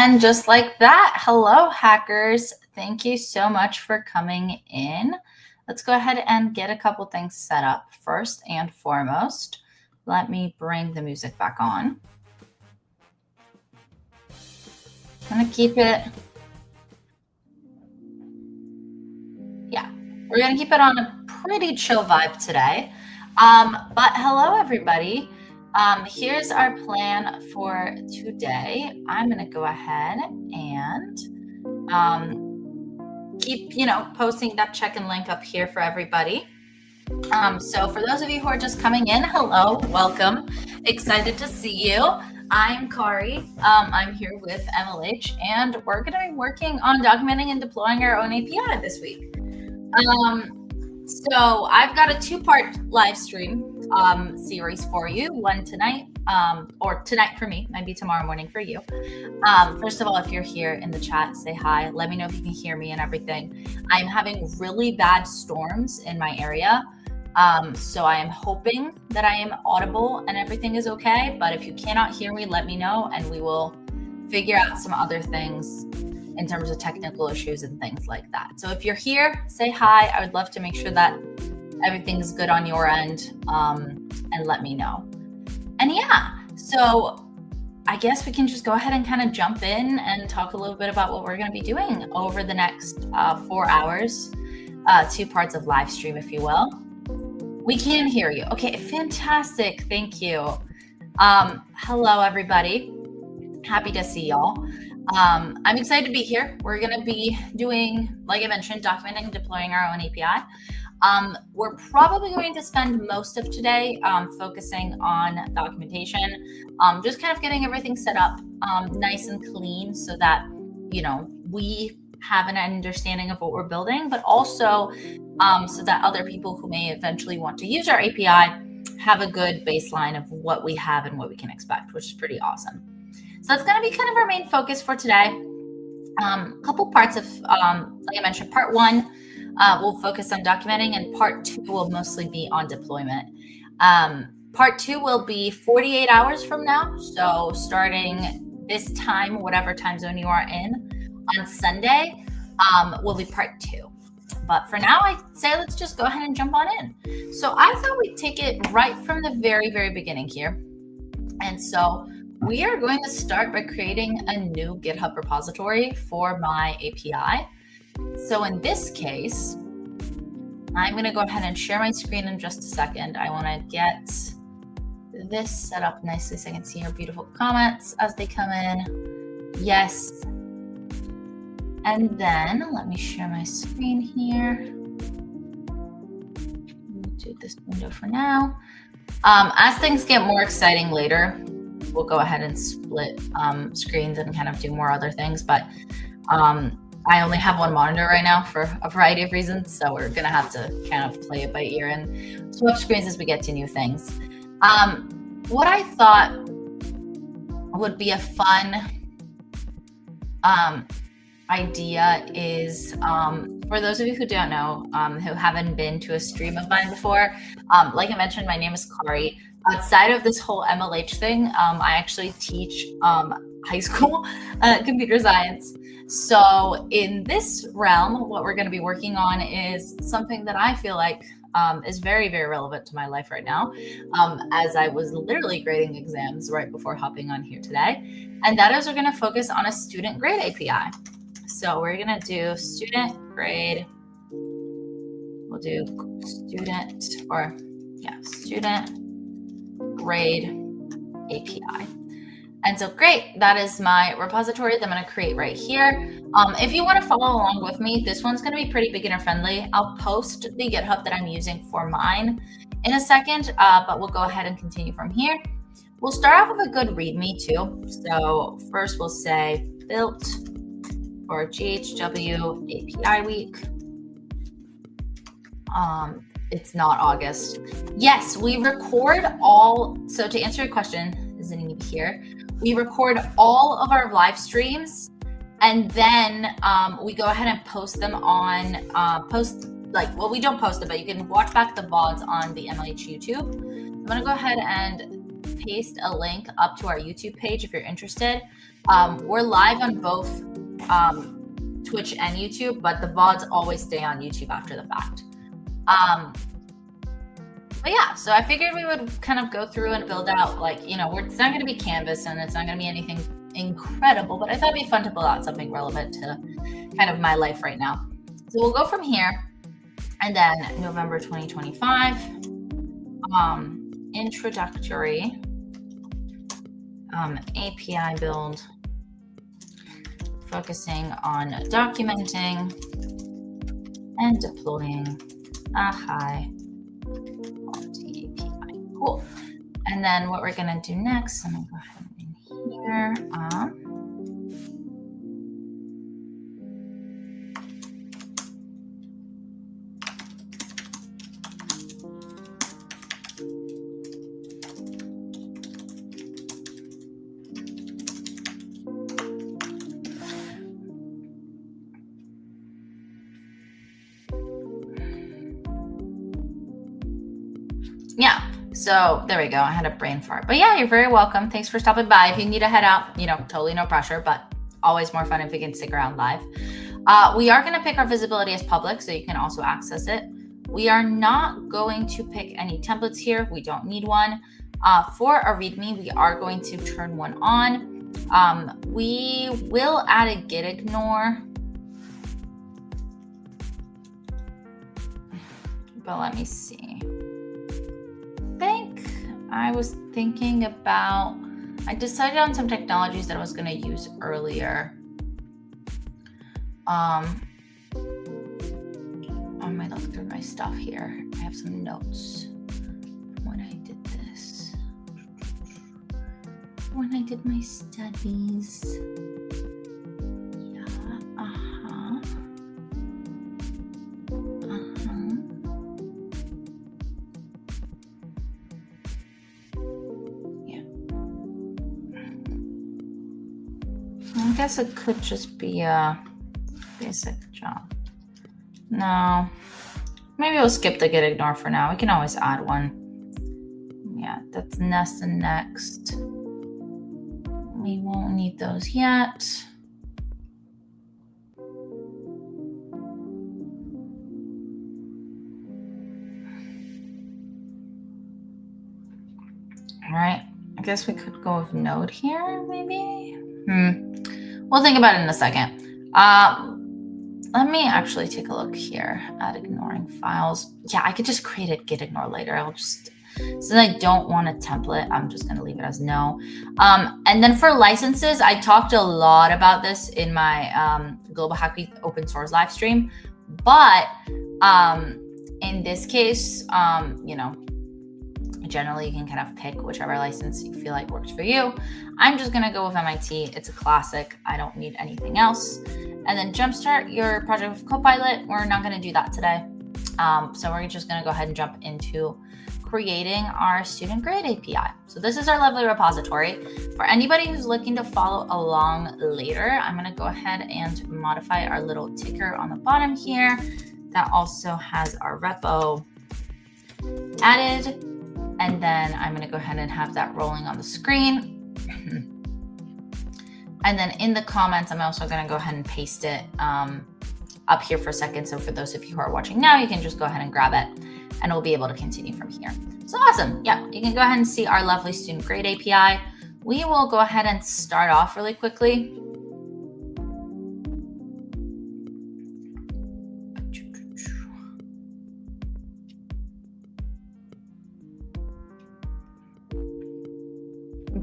And just like that, hello, hackers. Thank you so much for coming in. Let's go ahead and get a couple things set up. First and foremost, let me bring the music back on. I'm going to keep it. Yeah, we're going to keep it on a pretty chill vibe today. But hello, everybody. Here's our plan for today. I'm going to go ahead and keep, posting that check-in link up here for everybody. So for those of you who are just coming in, hello, welcome. Excited to see you. I'm Kari. I'm here with MLH, and we're going to be working on documenting and deploying our own API this week. So I've got a two-part live stream series for you, one tonight, or tonight for me, maybe tomorrow morning for you. First of all, if you're here in the chat, say hi. Let me know if you can hear me and everything. I'm having really bad storms in my area. So I am hoping that I am audible and everything is okay. But if you cannot hear me, let me know and we will figure out some other things in terms of technical issues and things like that. So if you're here, say hi. I would love to make sure that everything's good on your end, and let me know. And yeah, so I guess we can just go ahead and kind of jump in and talk a little bit about what we're going to be doing over the next 4 hours, 2 parts of live stream, if you will. We can hear you. Okay, fantastic. Thank you. Hello, everybody. Happy to see y'all. I'm excited to be here. We're going to be doing, like I mentioned, documenting and deploying our own API. We're probably going to spend most of today focusing on documentation, just kind of getting everything set up nice and clean so that, we have an understanding of what we're building, but also so that other people who may eventually want to use our API have a good baseline of what we have and what we can expect, which is pretty awesome. So that's going to be kind of our main focus for today. Couple parts of, like I mentioned, part 1, we'll focus on documenting, and part 2 will mostly be on deployment. Part 2 will be 48 hours from now. So starting this time, whatever time zone you are in, on Sunday, will be part 2. But for now, I'd say let's just go ahead and jump on in. So I thought we'd take it right from the very, very beginning here. And so we are going to start by creating a new GitHub repository for my API. So in this case, I'm going to go ahead and share my screen in just a second. I want to get this set up nicely so I can see your beautiful comments as they come in. Yes. And then let me share my screen here. We'll do this window for now. As things get more exciting later, we'll go ahead and split screens and kind of do more other things. But I only have one monitor right now for a variety of reasons. So we're going to have to kind of play it by ear and swap screens as we get to new things. What I thought would be a fun idea is, for those of you who don't know, who haven't been to a stream of mine before, like I mentioned, my name is Kari. Outside of this whole MLH thing, I actually teach high school computer science. So in this realm, what we're going to be working on is something that I feel like is very, very relevant to my life right now, as I was literally grading exams right before hopping on here today. And that is we're going to focus on a student grade API. So we're going to do student grade. We'll do student grade API. And so great, that is my repository that I'm going to create right here. If you want to follow along with me, this one's going to be pretty beginner friendly. I'll post the GitHub that I'm using for mine in a second, but we'll go ahead and continue from here. We'll start off with a good README too. So first we'll say built for GHW API week. It's not August. Yes, we record all. So to answer your question, isn't even here. We record all of our live streams, and then we go ahead and post them on we don't post it, but you can watch back the VODs on the MLH YouTube. I'm gonna go ahead and paste a link up to our YouTube page if you're interested. We're live on both Twitch and YouTube, but the VODs always stay on YouTube after the fact. But yeah, so I figured we would kind of go through and build out, like, it's not going to be Canvas and it's not going to be anything incredible, but I thought it'd be fun to build out something relevant to kind of my life right now. So we'll go from here, and then November 2025, introductory API build, focusing on documenting and deploying a high quality API. Cool. And then what we're going to do next, I'm going to go ahead and in here. Yeah, so there we go. I had a brain fart. But yeah, you're very welcome. Thanks for stopping by. If you need to head out, totally no pressure, but always more fun if you can stick around live. We are going to pick our visibility as public, so you can also access it. We are not going to pick any templates here. We don't need one. For a README, we are going to turn one on. We will add a git ignore. But let me see. I was thinking about, I decided on some technologies that I was going to use earlier. I might look through my stuff here. I have some notes from when I did this. When I did my studies. I guess it could just be a basic job. No, maybe we'll skip the git ignore for now. We can always add one. Yeah, that's nest and next. We won't need those yet. All right, I guess we could go with node here, maybe. We'll think about it in a second. Let me actually take a look here at ignoring files. Yeah, I could just create a git ignore later. Since I don't want a template, I'm just going to leave it as no. And then for licenses, I talked a lot about this in my Global Hack Week open source live stream. But in this case, generally you can kind of pick whichever license you feel like works for you. I'm just going to go with MIT. It's a classic. I don't need anything else. And then jumpstart your project with Copilot. We're not going to do that today. So we're just going to go ahead and jump into creating our student grade API. So this is our lovely repository. For anybody who's looking to follow along later, I'm going to go ahead and modify our little ticker on the bottom here. That also has our repo added. And then I'm going to go ahead and have that rolling on the screen. And then in the comments, I'm also going to go ahead and paste it up here for a second. So for those of you who are watching now, you can just go ahead and grab it and we'll be able to continue from here. So awesome. Yeah, you can go ahead and see our lovely student grade API. We will go ahead and start off really quickly.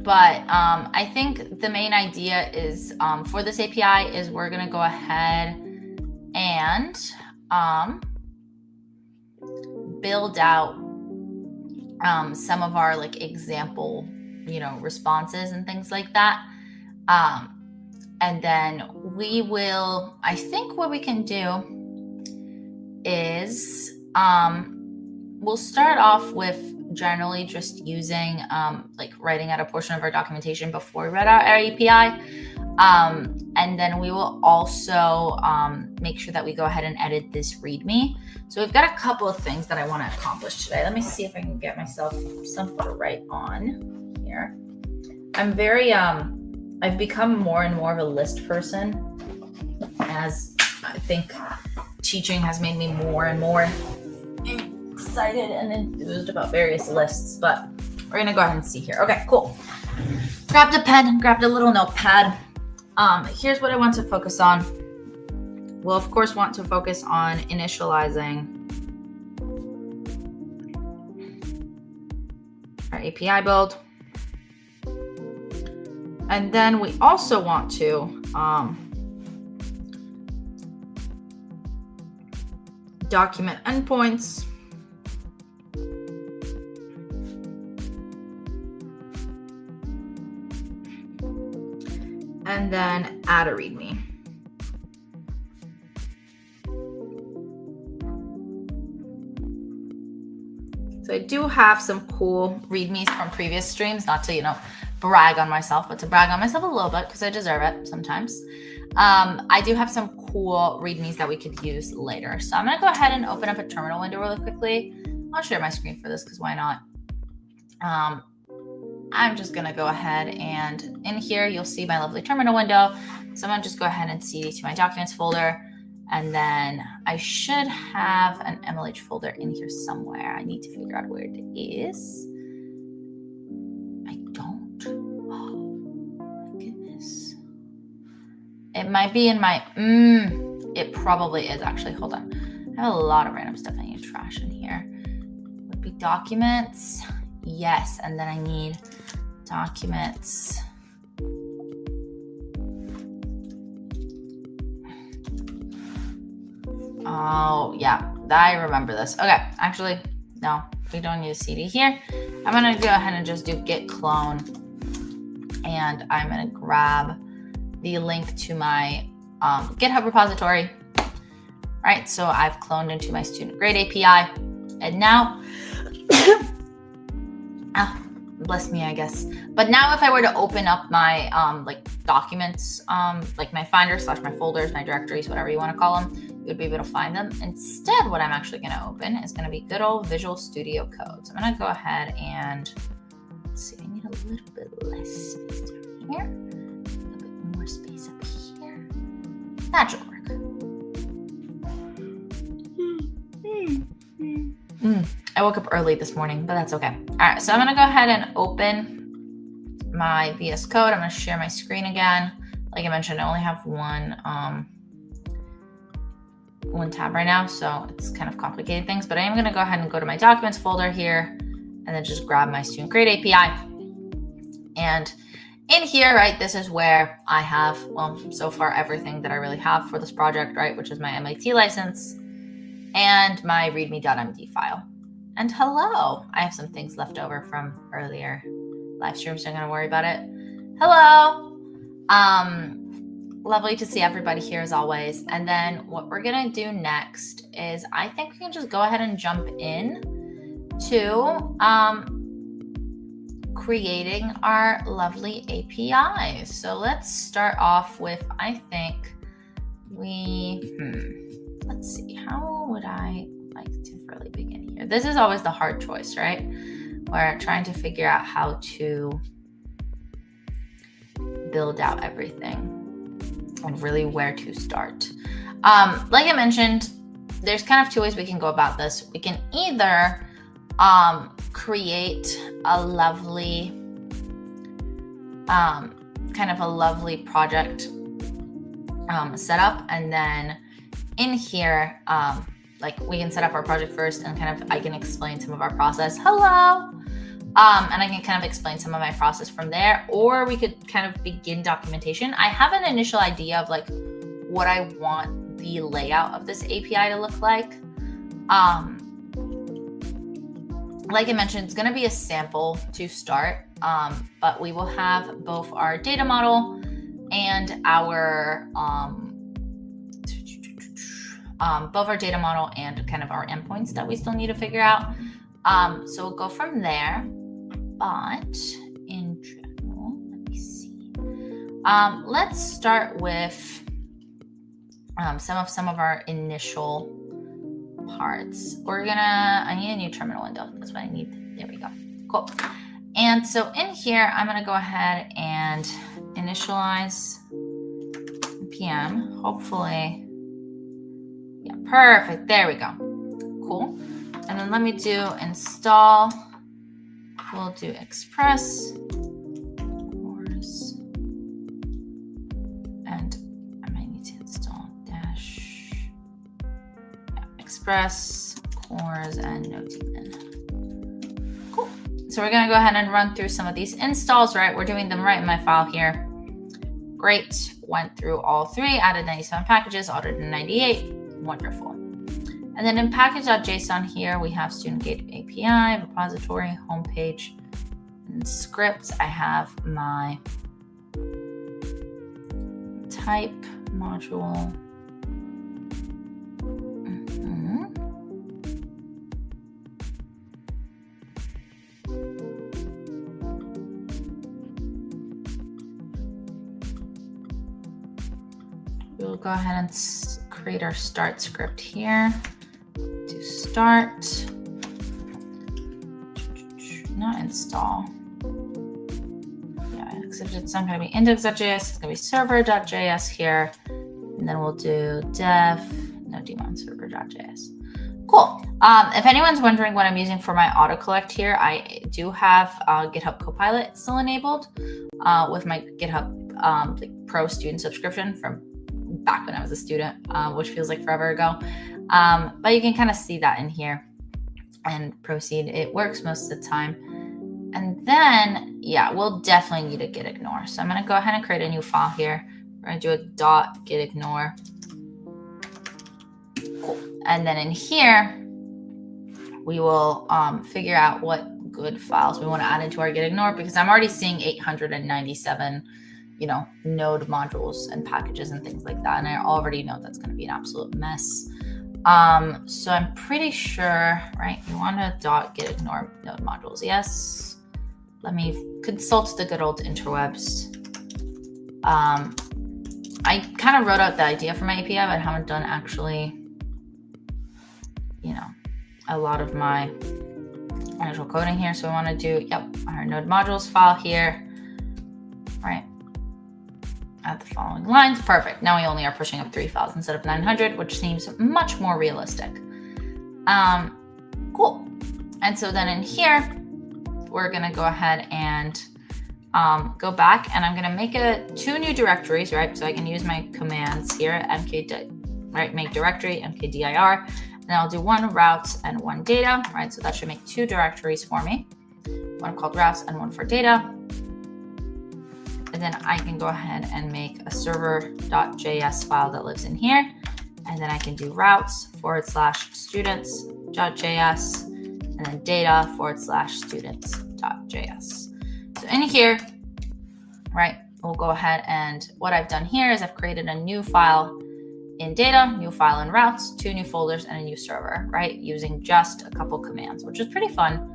But I think the main idea is for this API is we're going to go ahead and build out some of our example, responses and things like that. And then we will, I think what we can do is we'll start off with generally just using writing out a portion of our documentation before we read out our API. And then we will also make sure that we go ahead and edit this README. So we've got a couple of things that I want to accomplish today. Let me see if I can get myself something to write on here. I'm very, I've become more and more of a list person, as I think teaching has made me more and more excited and enthused about various lists, but we're gonna go ahead and see here. Okay, cool. Grabbed a pen and grabbed a little notepad. Here's what I want to focus on. We'll of course want to focus on initializing our API build. And then we also want to document endpoints. And then add a README. So I do have some cool READMEs from previous streams, not to, brag on myself, but to brag on myself a little bit because I deserve it sometimes. I do have some cool READMEs that we could use later. So I'm going to go ahead and open up a terminal window really quickly. I'll share my screen for this because why not? I'm just going to go ahead and in here, you'll see my lovely terminal window. So I'm going to just go ahead and cd to my documents folder. And then I should have an MLH folder in here somewhere. I need to figure out where it is. I don't. Oh, my goodness. It might be in my, it probably is actually. Hold on. I have a lot of random stuff I need to trash in here. Would be documents. Yes. And then I need documents. Oh, yeah, I remember this. Okay, actually, no, we don't need a CD here. I'm going to go ahead and just do git clone. And I'm going to grab the link to my GitHub repository. All right, so I've cloned into my student grade API. And now, bless me, I guess. But now if I were to open up my documents, like my finder / my folders, my directories, whatever you want to call them, you would be able to find them. Instead, what I'm actually going to open is going to be good old Visual Studio Code. So I'm going to go ahead and, let's see, I need a little bit less space down here, a little bit more space up here. That should work. I woke up early this morning, but that's okay. All right, so I'm going to go ahead and open my VS Code. I'm going to share my screen again. Like I mentioned, I only have one tab right now, so it's kind of complicated things, but I am going to go ahead and go to my documents folder here and then just grab my student grade API. And in here, right, this is where I have, well, so far everything that I really have for this project, right, which is my MIT license and my readme.md file. And hello, I have some things left over from earlier live streams, so I'm going to worry about it. Hello. Lovely to see everybody here as always. And then what we're going to do next is I think we can just go ahead and jump in to creating our lovely APIs. So let's start off with, I think let's see, how would I like to really begin here? This is always the hard choice, right? We're trying to figure out how to build out everything and really where to start. Like I mentioned, there's kind of two ways we can go about this. We can either create a lovely, kind of a lovely project setup, and then in here, like we can set up our project first and kind of I can explain some of our process. Hello. And I can kind of explain some of my process from there, or we could kind of begin documentation. I have an initial idea of like what I want the layout of this API to look like. Like I mentioned, it's going to be a sample to start, but we will have both our data model and our both our data model and kind of our endpoints that we still need to figure out. So we'll go from there. But in general, let me see. Let's start with some of our initial parts. I need a new terminal window. That's what I need. There we go. Cool. And so in here, I'm going to go ahead and initialize npm. Hopefully, yeah, perfect. There we go. Cool. And then let me do install. We'll do express cores, and I might need to install dash express cores and no daemon. Cool. So we're going to go ahead and run through some of these installs, right? We're doing them right in my file here. Great. Went through all three, added 97 packages, audited 98. Wonderful. And then in package.json here, we have student gate API, repository, homepage, and scripts. I have my type module. We'll go ahead and create our start script here. To start, not install. Yeah, except it's not going to be index.js, it's going to be server.js here. And then we'll do dev, no daemon server.js. Cool. If anyone's wondering what I'm using for my autocollect here, I do have GitHub Copilot still enabled with my GitHub Pro student subscription from back when I was a student, which feels like forever ago. But you can kind of see that in here and proceed. It works most of the time. And then, yeah, we'll definitely need a git ignore. So I'm going to go ahead and create a new file here. We're going to do a .git ignore. Cool. And then in here, we will figure out what good files we want to add into our git ignore, because I'm already seeing 897 node modules and packages and things like that. And I already know that's going to be an absolute mess. So I'm pretty sure, right? You want to .git ignore node modules. Yes. Let me consult the good old interwebs. I kind of wrote out the idea for my API, but I haven't done actually, a lot of my actual coding here. So we want to do, our node modules file here, right? Add the following lines. Perfect. Now we only are pushing up 3 files instead of 900, which seems much more realistic. Cool. And so then in here, we're going to go ahead and go back, and I'm going to make 2 new directories, right? So I can use my commands here, make directory, mkdir, and I'll do 1 routes and 1 data, right? So that should make 2 directories for me, one called routes and one for data. And then I can go ahead and make a server.js file that lives in here. And then I can do routes /students.js and then data /students.js. So in here, right, we'll go ahead, and what I've done here is I've created a new file in data, new file in routes, 2 new folders, and a new server, right? Using just a couple commands, which is pretty fun.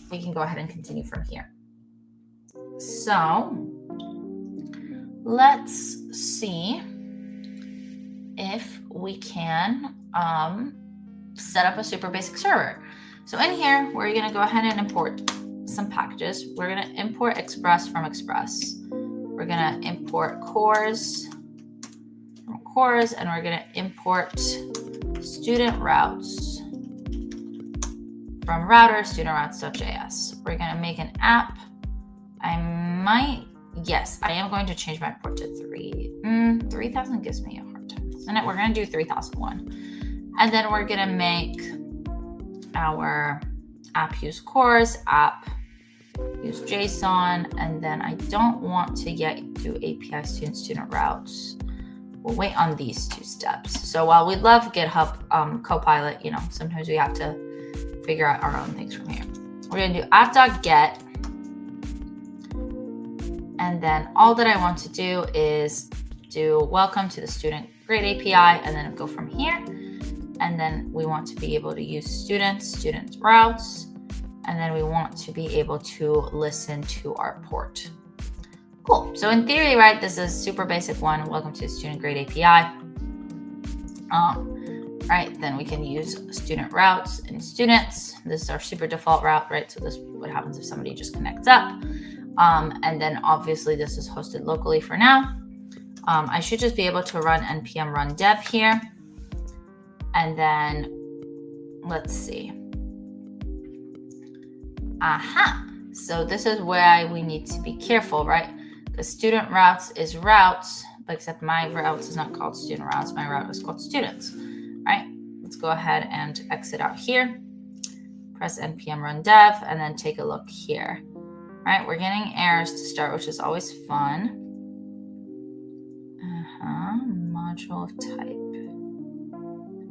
We can go ahead and continue from here. So let's see if we can set up a super basic server. So in here, we're going to go ahead and import some packages. We're going to import Express from Express. We're going to import cores from cores, and we're going to import student routes from router, student-routes.js. We're going to make an app. I am going to change my port to 3000 gives me a hard time. And we're going to do 3001. And then we're going to make our app use cores, app use JSON, and then I don't want to yet do API student routes. We'll wait on these 2 steps. So while we love GitHub Copilot, sometimes we have to figure out our own things from here. We're going to do app.get. And then all that I want to do is do welcome to the student grade API, and then go from here. And then we want to be able to use student routes, and then we want to be able to listen to our port. Cool. So in theory, right, this is super basic one. Welcome to the student grade API. right? Then we can use student routes and students. This is our super default route, right? So this is what happens if somebody just connects up. And then obviously this is hosted locally for now. I should just be able to run npm run dev here. And then let's see. Aha. So this is where we need to be careful, right? The student routes is routes, except my routes is not called student routes. My route is called students, right? Let's go ahead and exit out here. Press npm run dev and then take a look here, right? We're getting errors to start, which is always fun. Module of type.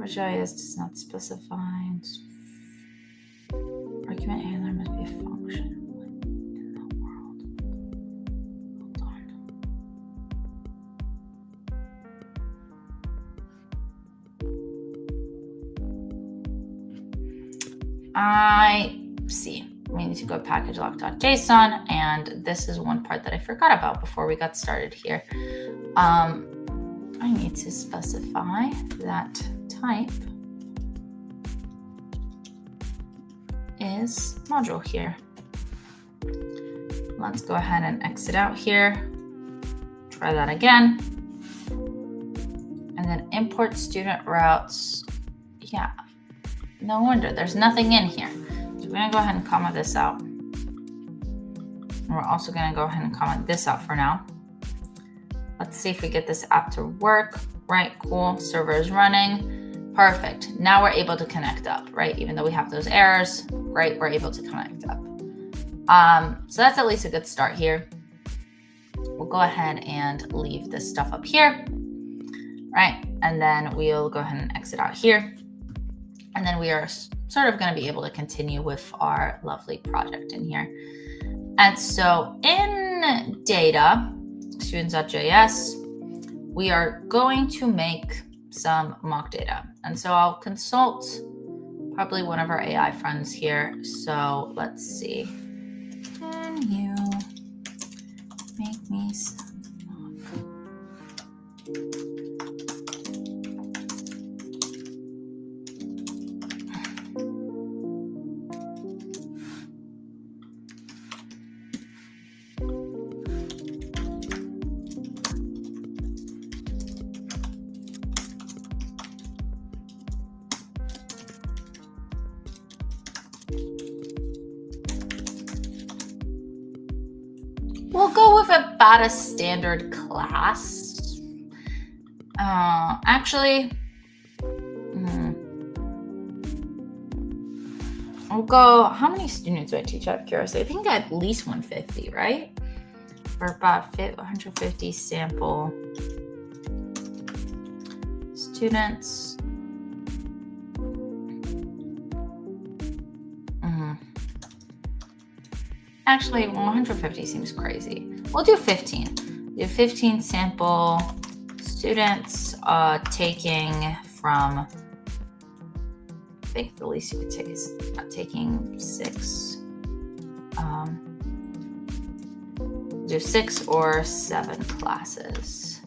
JS does not specify. Argument handler must be a function. What in the world? Hold on. I see. We need to go package lock.json, and this is one part that I forgot about before we got started here. I need to specify that type is module here. Let's go ahead and exit out here. Try that again. And then import student routes. Yeah, no wonder there's nothing in here. So we're gonna go ahead and comment this out. And we're also gonna go ahead and comment this out for now. Let's see if we get this app to work. Right, cool, server is running. Perfect, now we're able to connect up, right? Even though we have those errors, great, we're able to connect up. So that's at least a good start here. We'll go ahead and leave this stuff up here, right? And then we'll go ahead and exit out here. And then we are sort of gonna be able to continue with our lovely project in here. And so in data, students.js, we are going to make some mock data. And so I'll consult probably one of our AI friends here. So let's see. Can you make me some mock? We'll go with about a standard class. Actually, we'll go, how many students do I teach out of curiosity? I think at least 150, right? For about 150 sample students. Actually, 150 seems crazy. We'll do 15. Do 15 sample students taking from, I think the least you could take is taking 6. Do 6 or 7 classes.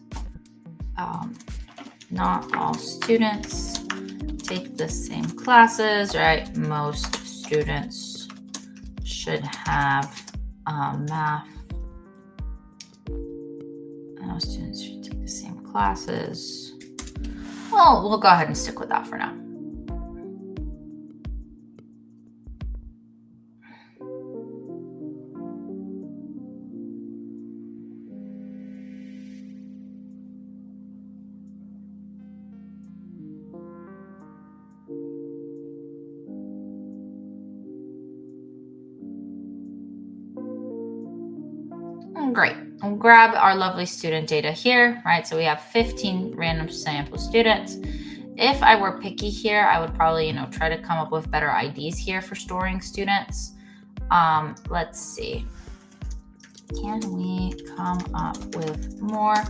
Not all students take the same classes, right? Most students should have math. Most students should take the same classes. Well, we'll go ahead and stick with that for now. Great. We'll grab our lovely student data here, right? So we have 15 random sample students. If I were picky here, I would probably, try to come up with better IDs here for storing students. Let's see. Can we come up with more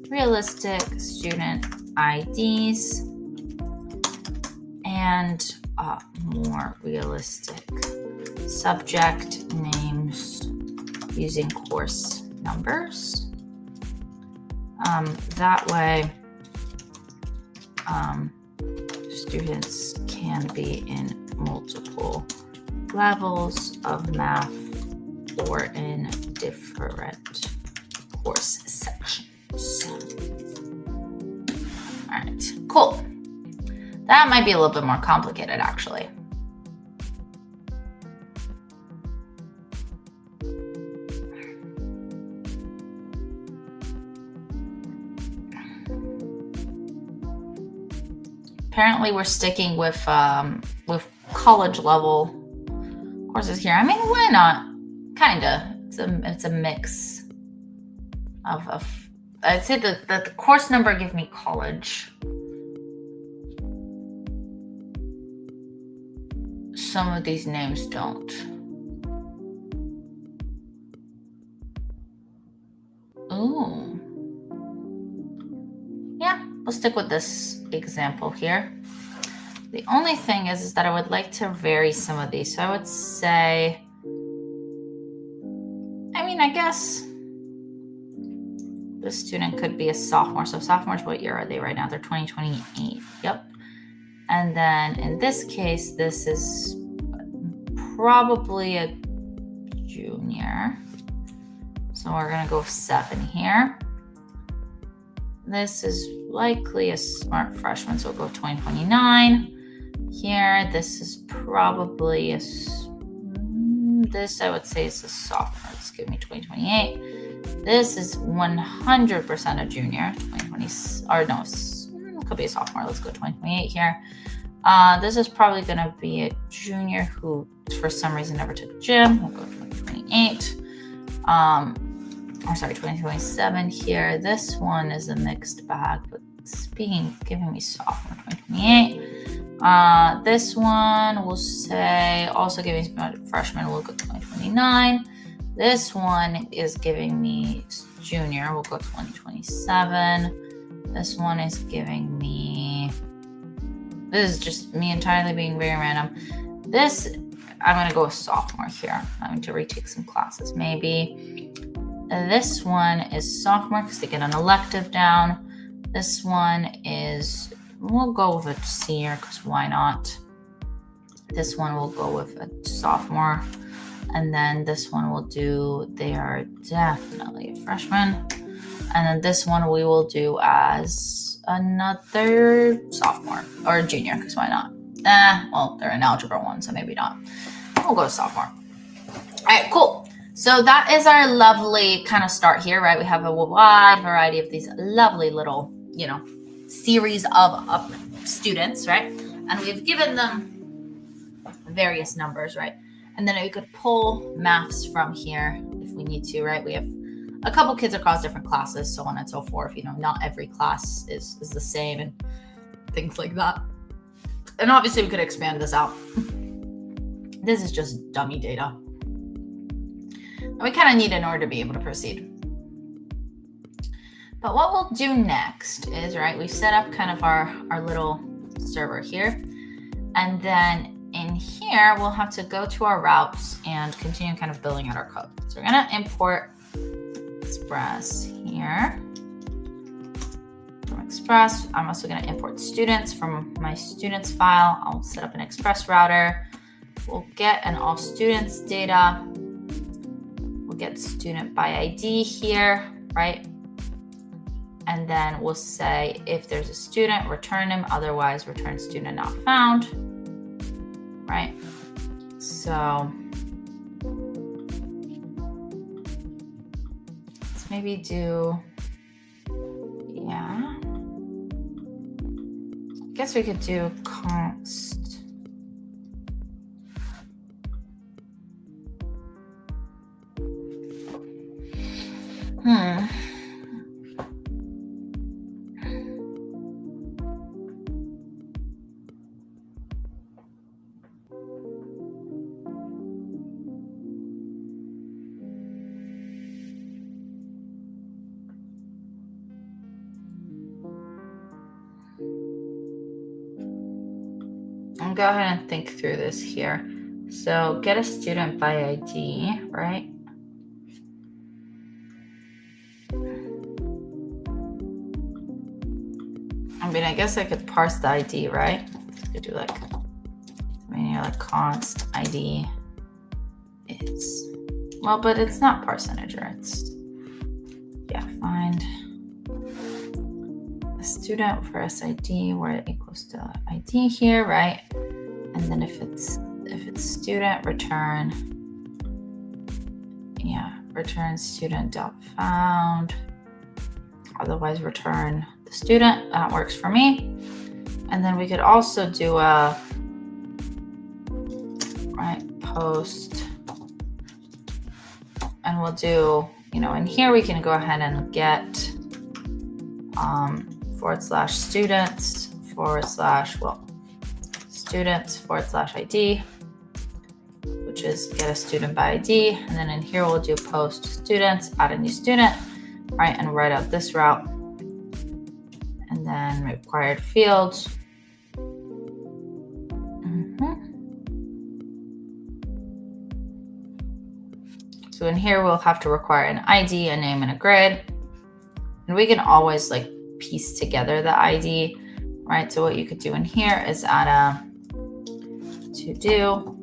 realistic student IDs and more realistic subject names using course numbers? That way, students students can be in multiple levels of math or in different course sections. All right, cool. That might be a little bit more complicated, actually. Apparently, we're sticking with college level courses here. I mean, why not? Kinda. It's a mix of I'd say that the course number give me college. Some of these names don't. Ooh. Yeah, we'll stick with this example here. The only thing is that I would like to vary some of these. So I would say, I guess this student could be a sophomore. So sophomores, what year are they right now? They're 2028. Yep. And then in this case, this is probably a junior. So we're going to go with 7 here. This is likely a smart freshman, so we'll go 2029. Here, this is probably this I would say is a sophomore. Let's give me 2028. This is 100% a junior. 2020, or no, it could be a sophomore. Let's go 2028 here. This is probably going to be a junior who, for some reason, never took gym. We'll go 2028. 2027 here. This one is a mixed bag, but giving me sophomore 2028. This one will say also giving me freshman. We'll go 2029. This one is giving me junior. We'll go 2027. This one is giving me. This is just me entirely being very random. This I'm gonna go with sophomore here. I'm going to retake some classes maybe. This one is sophomore because they get an elective down. This one is, we'll go with a senior because why not? This one will go with a sophomore. And then this one will do, they are definitely a freshman. And then this one we will do as another sophomore or a junior because why not? Well, they're an algebra 1, so maybe not. We'll go with sophomore. All right, cool. So that is our lovely kind of start here, right? We have a wide variety of these lovely little, series of students, right? And we've given them various numbers, right? And then we could pull maths from here if we need to, right? We have a couple kids across different classes, so on and so forth. Not every class is the same and things like that. And obviously we could expand this out. This is just dummy data. And we kind of need in order to be able to proceed. But what we'll do next is, right, we set up kind of our little server here. And then in here, we'll have to go to our routes and continue kind of building out our code. So we're going to import Express here. From Express, I'm also going to import students from my students file. I'll set up an Express router. We'll get an all students data. We'll get student by ID here, right? And then we'll say if there's a student, return him. Otherwise, return student not found, right? So let's maybe do, I guess we could do const. I'll go ahead and think through this here. So get a student by ID, right? I guess I could parse the ID, right? could do like, I mean, like const ID is, well, but it's not parse integer. It's, yeah, find a student for SID where it equals to ID here, right? And then if it's student, return, yeah, return student dot found. Otherwise, return the student. That works for me. And then we could also do a post, and we'll do, in here we can go ahead and get /students /students/ID, which is get a student by ID. And then in here we'll do post students, add a new student, right, and write out this route. And then required fields. So in here, we'll have to require an ID, a name, and a grade. And we can always like piece together the ID, right? So what you could do in here is add a to do,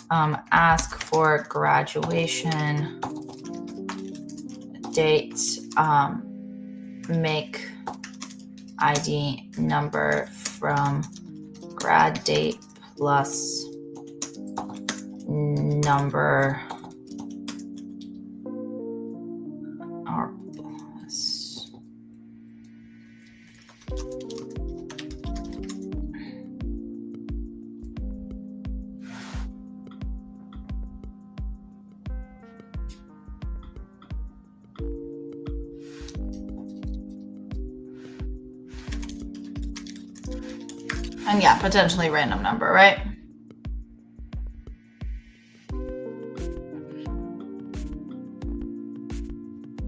ask for graduation date, make ID number from grad date plus number or plus. And yeah, potentially random number, right?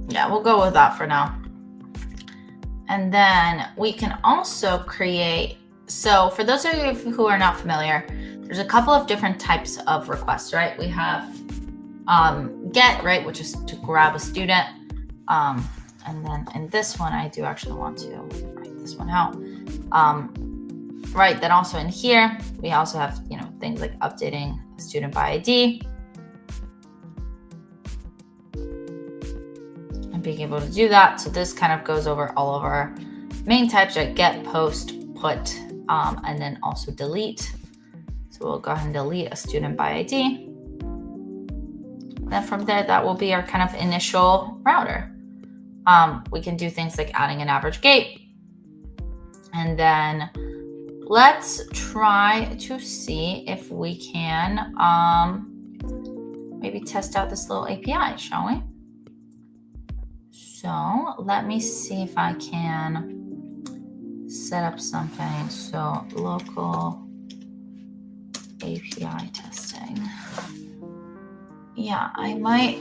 Yeah, we'll go with that for now. And then we can also create, so for those of you who are not familiar, there's a couple of different types of requests, right? We have get, right, which is to grab a student. And then in this one, I do actually want to write this one out. Right, then also in here, we also have, things like updating a student by ID. And being able to do that. So this kind of goes over all of our main types, right? Get, post, put, and then also delete. So we'll go ahead and delete a student by ID. Then from there, that will be our kind of initial router. We can do things like adding an average gate. And then let's try to see if we can maybe test out this little API, shall we? So let me see if I can set up something. So local API testing. Yeah, I might.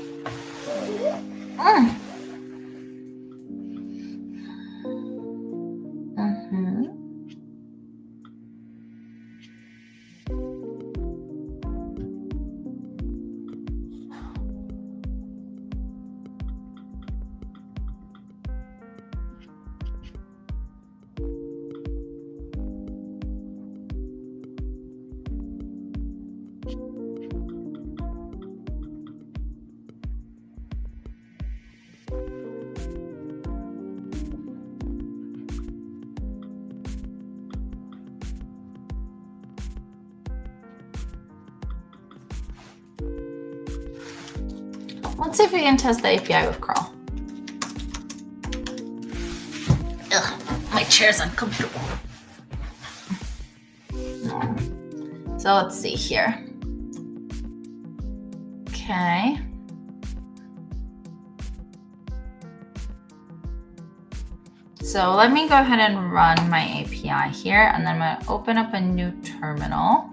Let's see if we can test the API with curl. Ugh, my chair's uncomfortable. So let's see here. Okay. So let me go ahead and run my API here, and then I'm going to open up a new terminal.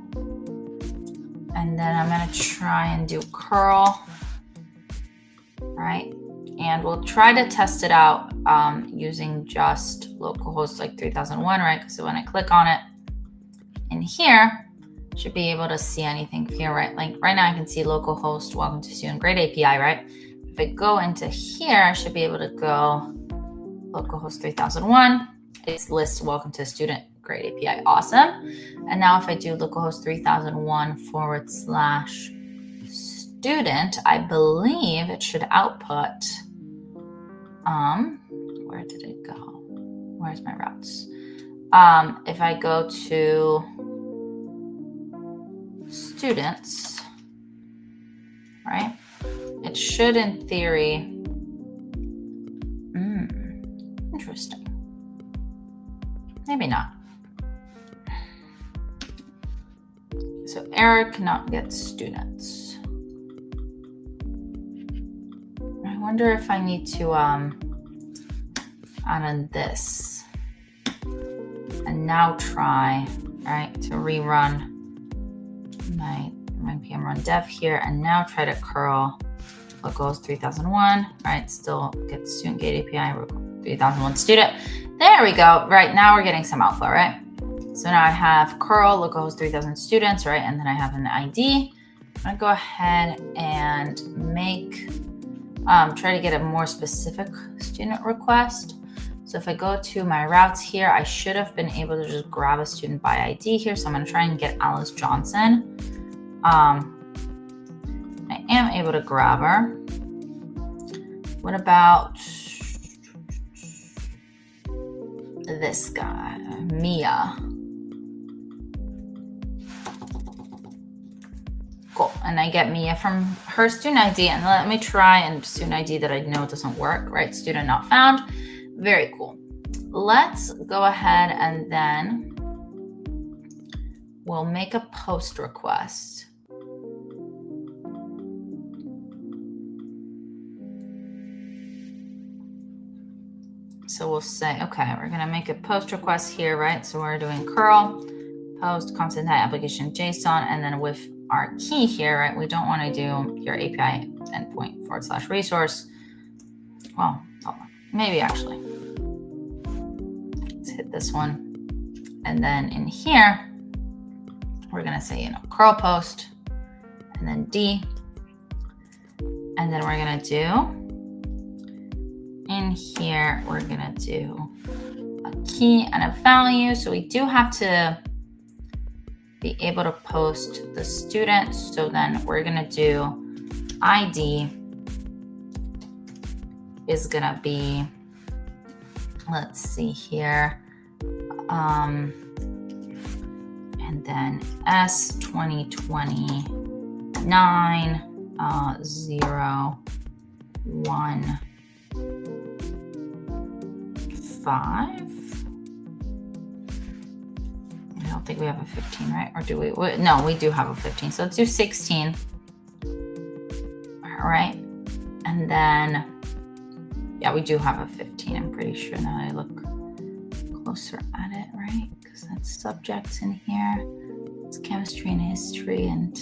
And then I'm going to try and do curl. Right, and we'll try to test it out using just localhost like 3001, right? So when I click on it in here, I should be able to see anything here, right? Like right now I can see localhost, welcome to student grade API, right? If I go into here, I should be able to go localhost 3001. It's list welcome to student Great API, awesome. And now if I do localhost 3001/student, I believe it should output, where did it go? Where's my routes? If I go to students, right, it should in theory, interesting. Maybe not. So error cannot get students. I wonder if I need to add on this and now try, right, to rerun my npm run dev here and now try to curl localhost 3001, right? Still get student gate API 3001 student. There we go. Right now we're getting some output, right? So now I have curl localhost 3000 students, right? And then I have an ID. I'm gonna go ahead and make, try to get a more specific student request. So if I go to my routes here, I should have been able to just grab a student by ID here. So I'm gonna try and get Alice Johnson. I am able to grab her. What about this guy, Mia? Cool, and I get Mia from her student ID, and let me try and student ID that I know doesn't work, right? Student not found, very cool. Let's go ahead and then we'll make a post request. So we'll say, okay, we're gonna make a post request here, right? So we're doing curl, post, constant type application JSON, and then with our key here, right? We don't wanna do your API endpoint /resource. Well, maybe actually. Let's hit this one. And then in here, we're gonna say, curl post, and then D. And then we're gonna do, in here, we're gonna do a key and a value. So we do have to be able to post the student. So then we're gonna do ID is gonna be, let's see here, and then S2029 01 5. I don't think we have a 15, right? Or do we? No, we do have a 15. So let's do 16. All right. And then, yeah, we do have a 15. I'm pretty sure now I look closer at it, right? Because that's subjects in here. It's chemistry and history, and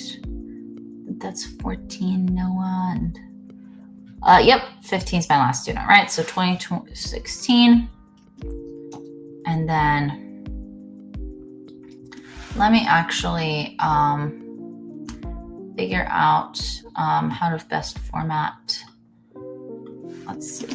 that's 14, Noah, and yep, 15 is my last student, right? So 2016. And then let me actually figure out how to best format. Let's see.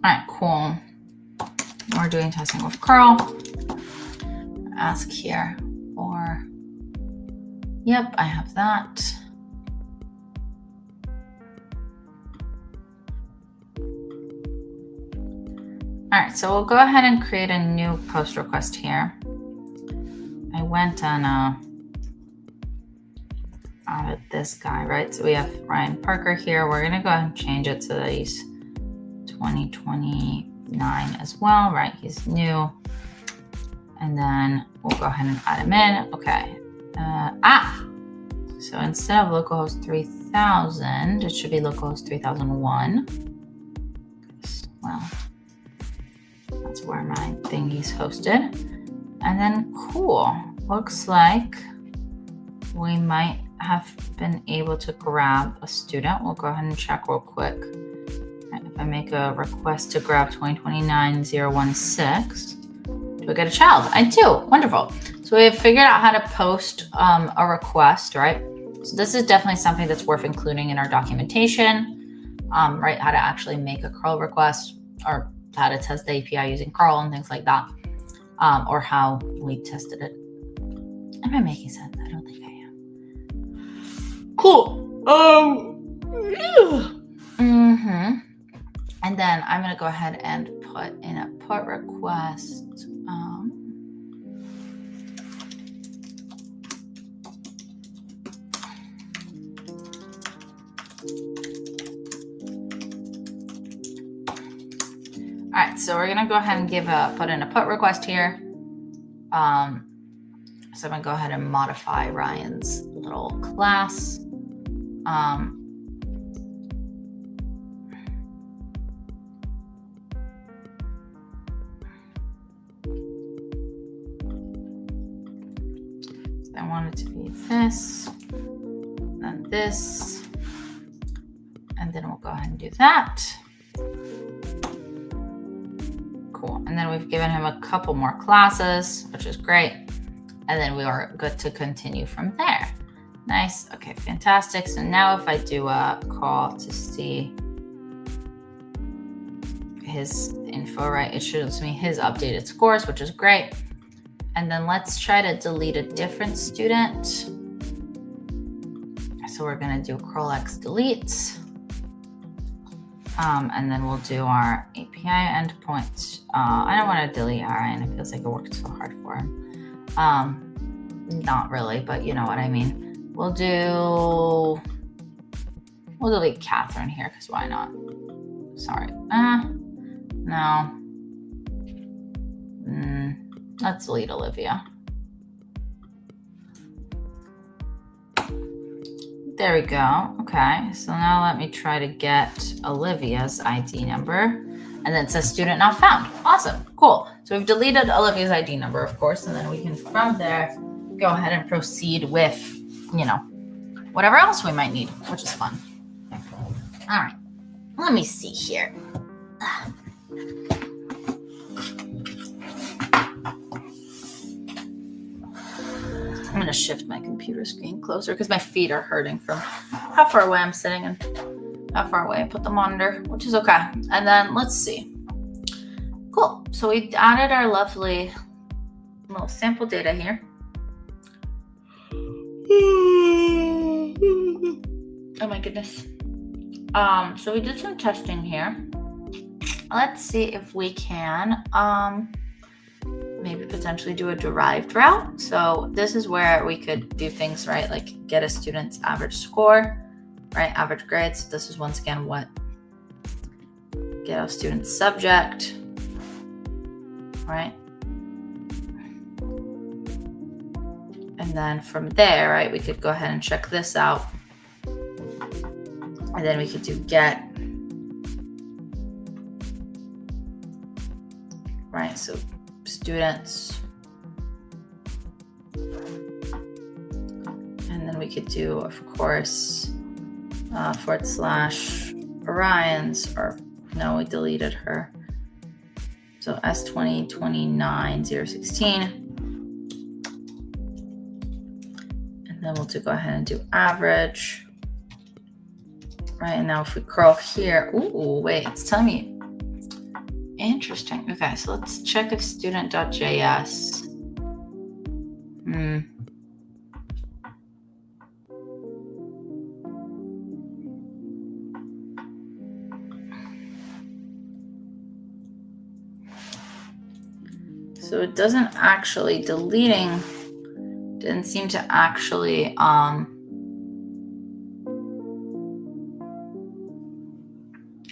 All right, cool. We're doing testing with curl. Ask here for, yep, I have that. All right, so we'll go ahead and create a new post request here. I went and added this guy, right? So we have Ryan Parker here. We're gonna go ahead and change it so that he's 2029 as well, right? He's new. And then we'll go ahead and add him in. Okay. So instead of localhost 3000, it should be localhost 3001. Well, that's where my thingy's hosted. And then cool. Looks like we might have been able to grab a student. We'll go ahead and check real quick. If I make a request to grab 2029-016, We got a child. I do. Wonderful. So we have figured out how to post a request, right? So this is definitely something that's worth including in our documentation, right? How to actually make a curl request, or how to test the API using curl and things like that, or how we tested it. Am I making sense? I don't think I am. Cool. And then I'm going to go ahead and put in a put request. All right, so we're gonna go ahead and put in a put request here. So I'm gonna go ahead and modify Ryan's little class. So I want it to be this, then this, and then we'll go ahead and do that. Cool. And then we've given him a couple more classes, which is great. And then we are good to continue from there. Nice. Okay, fantastic. So now if I do a call to see his info, right, it shows me his updated scores, which is great. And then let's try to delete a different student. So we're going to do curl x delete. And then we'll do our API endpoint. I don't want to delete Ryan. It feels like it worked so hard for him. Not really, but you know what I mean. We'll delete Catherine here, because why not? Sorry. No. Let's delete Olivia. There we go. Okay, so now let me try to get Olivia's ID number. And then it says student not found. Awesome, cool. So we've deleted Olivia's ID number, of course, and then we can, from there, go ahead and proceed with, whatever else we might need, which is fun. All right, let me see here. I'm going to shift my computer screen closer because my feet are hurting from how far away I'm sitting and how far away I put the monitor, which is okay. And then let's see. Cool. So we added our lovely little sample data here. Oh my goodness. So we did some testing here. Let's see if we can maybe potentially do a derived route. So this is where we could do things, right? Like get a student's average score, right? Average grade. So this is once again what get a student's subject, right? And then from there, right, we could go ahead and check this out. And then we could do get, right? So students, and then we could do, of course, / Orion's, or no, we deleted her. So S2029-016, and then we'll go ahead and do average, right? And now if we curl here, ooh, wait, it's telling me. Interesting. Okay, so let's check if student.js. So it doesn't actually didn't seem to actually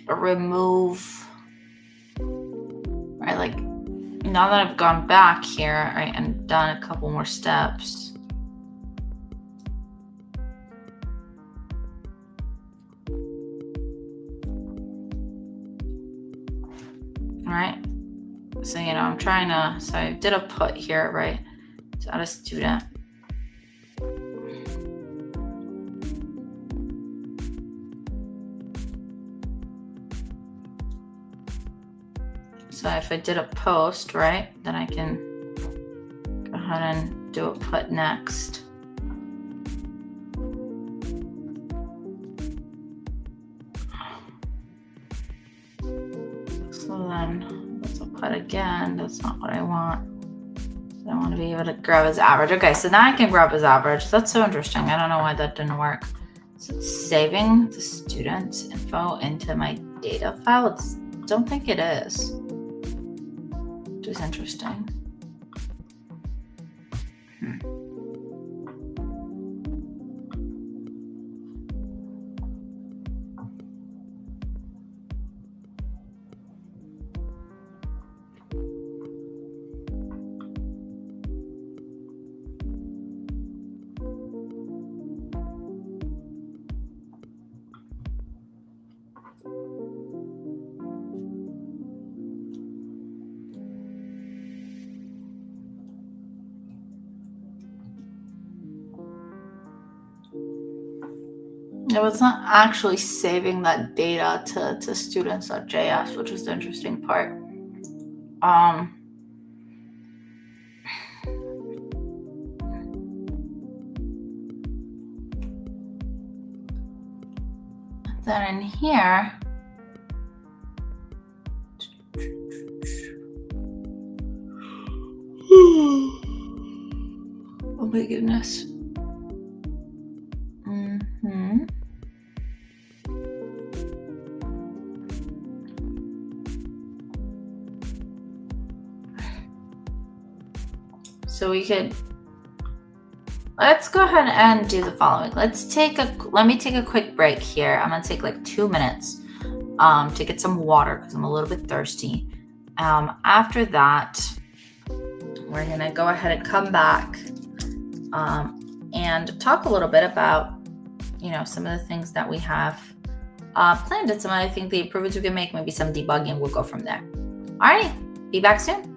remove. Right, like now that I've gone back here, right, and done a couple more steps, right? So, I'm trying to, so I did a put here, right? To add a student. So So if I did a post, right, then I can go ahead and do a put next. So then let's put again. That's not what I want. I want to be able to grab his average. Okay, so now I can grab his average. That's so interesting. I don't know why that didn't work. So it's saving the student's info into my data file. Don't think it is. Which is interesting. It was not actually saving that data to students.js, which is the interesting part. Then in here, oh my goodness. So we could, let's go ahead and do the following. Let me take a quick break here. I'm gonna take like 2 minutes to get some water because I'm a little bit thirsty. After that, we're gonna go ahead and come back and talk a little bit about, some of the things that we have planned and some of the things, the improvements we can make, maybe some debugging. We'll go from there. All right, be back soon.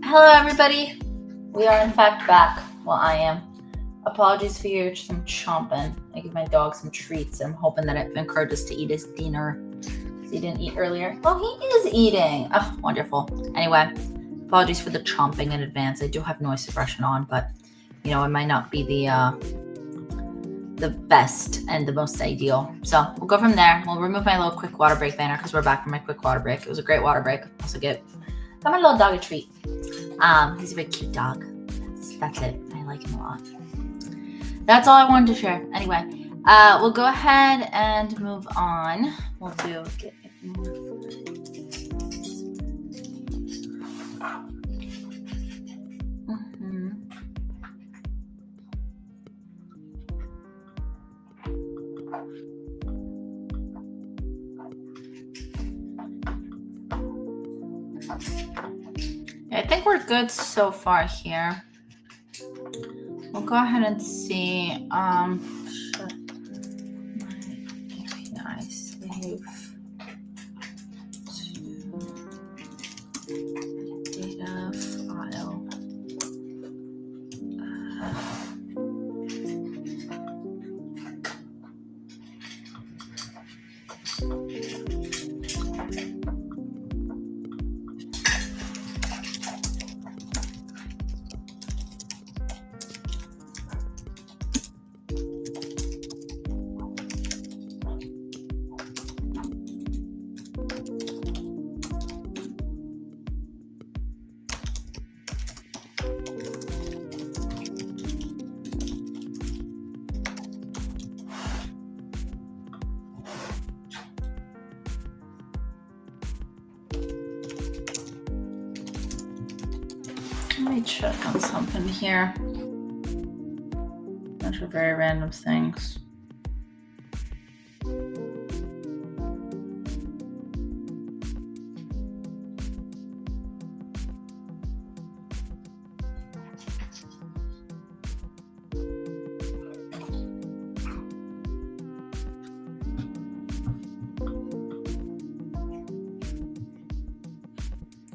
Hello, everybody. We are in fact back. Well, I am. Apologies for some chomping. I give my dog some treats. I'm hoping that it encourages to eat his dinner. He didn't eat earlier. Oh, he is eating. Oh, wonderful. Anyway, apologies for the chomping in advance. I do have noise suppression on, but it might not be the best and the most ideal. So we'll go from there. We'll remove my little quick water break banner because we're back from my quick water break. It was a great water break. Also got my little dog a treat. He's a very cute dog. That's it. I like him a lot. That's all I wanted to share. Anyway, we'll go ahead and move on. We'll do get more. I think we're good so far here. We'll go ahead and see. Should my API save to data file? Let me check on something here. Bunch of very random things.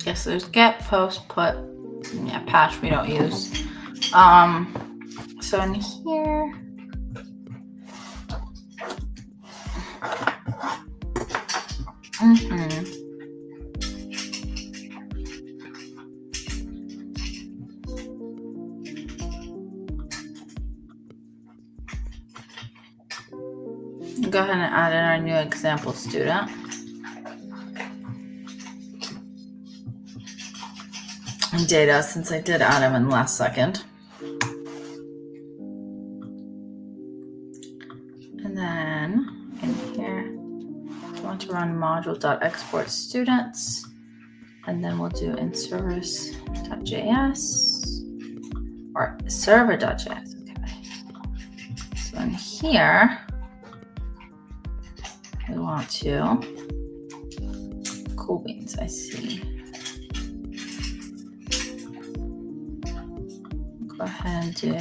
Yes, there's get, post, put. Yeah, patch we don't use. So in here, go ahead and add in our new example student. And data, since I did add him in the last second. And then in here, I want to run module.export students. And then we'll do in service.js or server.js. Okay. So in here, we want to, cool beans, I see. Go ahead and do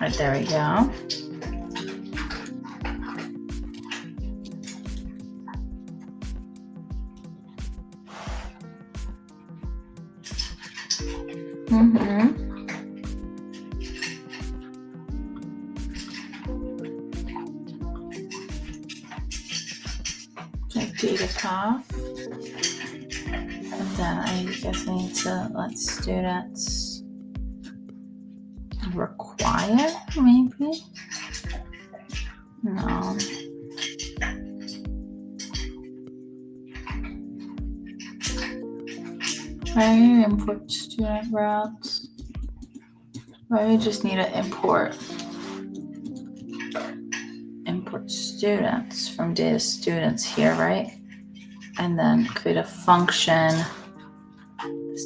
right, there we go. Data path. And then I guess I need to let students require, maybe? No. I import student routes. I just need to import students from data students here, right? And then create a function.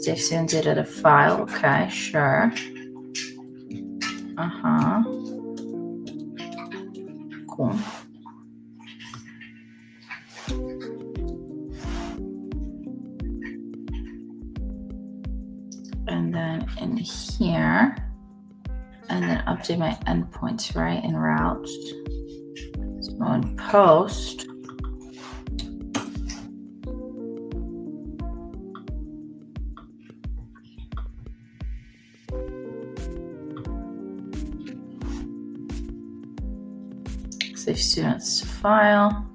Data student data to file. Okay, sure. Cool. here and then update my endpoints, right, in routes. So in post, save students to file.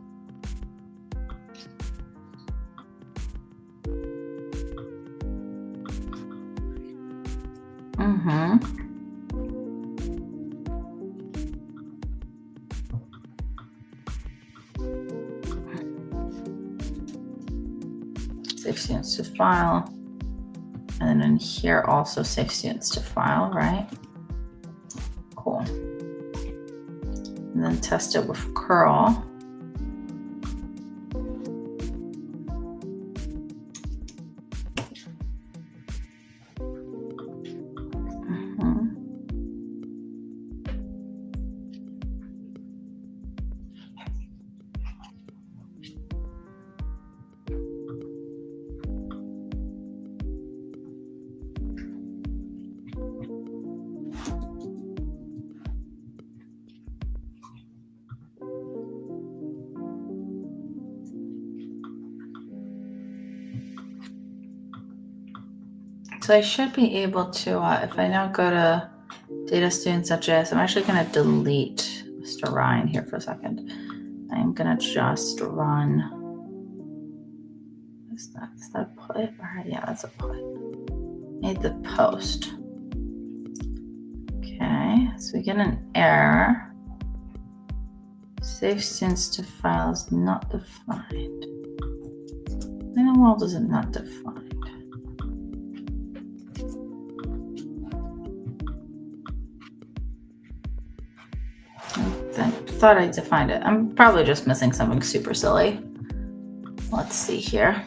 Save students to file. And then in here also save students to file, right? Cool. And then test it with curl. So I should be able to, if I now go to data students.js, I'm actually going to delete Mr. Ryan here for a second. I'm going to just run, is that a put? Yeah, that's a put. Made the post. Okay, so we get an error. Save students to file is not defined. Why in the world is it not defined? I thought I defined it. I'm probably just missing something super silly. Let's see here.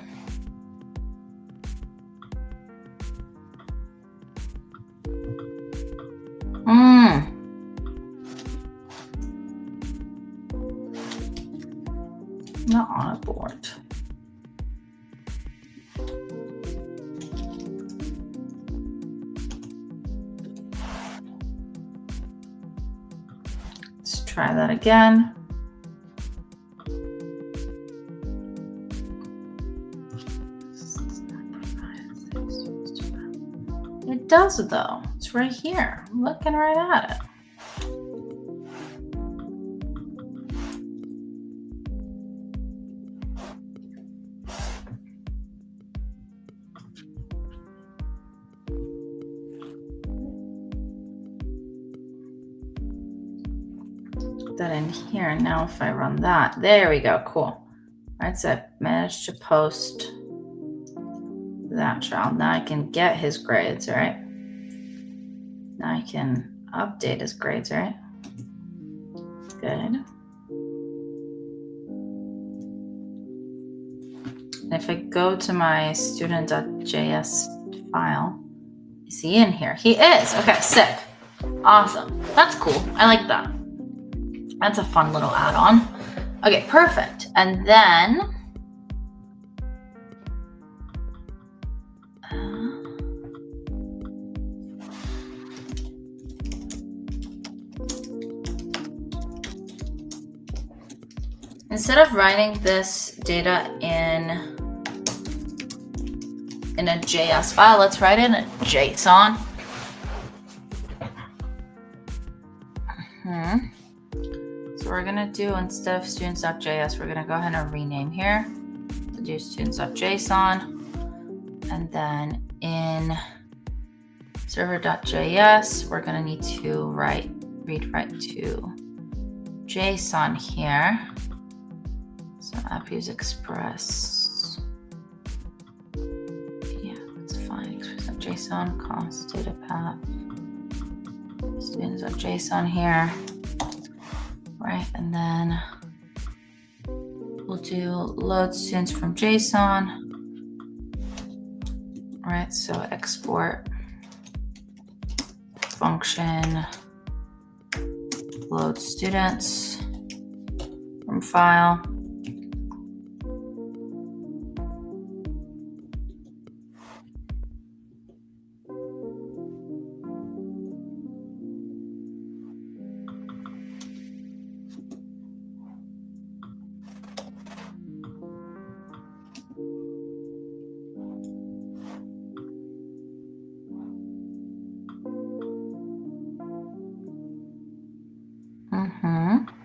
Not on a board. Let's try that again. It does though. It's right here. I'm looking right at it. That in here. Now if I run that, there we go. Cool. All right, so I managed to post that child. Now I can get his grades, right? Now I can update his grades, right? Good. And if I go to my student.js file, is he in here? He is. Okay, sick. Awesome. That's cool. I like that. That's a fun little add-on. Okay, perfect. And then instead of writing this data in a JS file, let's write it in a JSON. So we're gonna do, instead of students.js, we're gonna go ahead and rename here to do students.json, and then in server.js, we're gonna need to read write to JSON here. So app use express. Yeah, that's fine. Express.json, const data path. Students.json here. Right, and then we'll do load students from JSON. Right, so export function load students from file. Mm-hmm.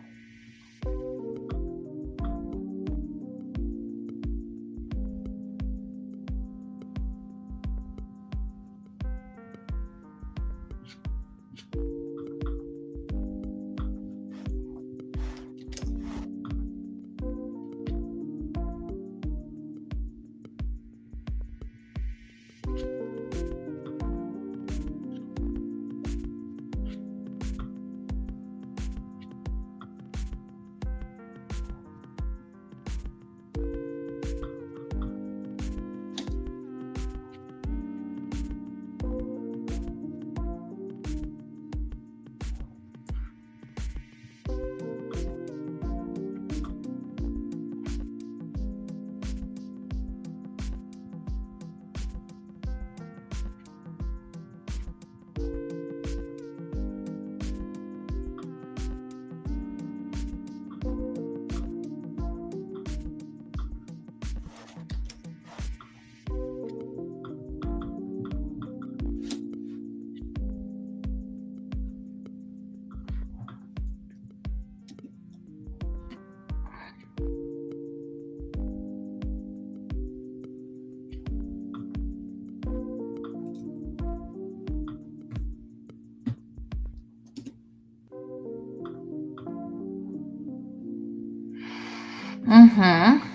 Mm-hmm.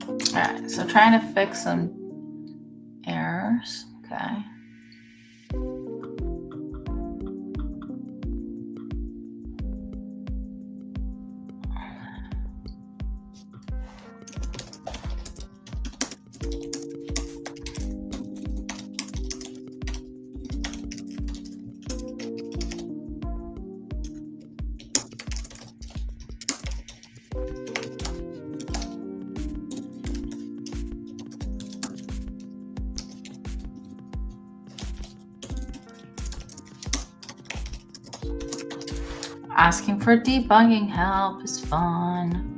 All right, so trying to fix some errors. Okay. Asking for debugging help is fun.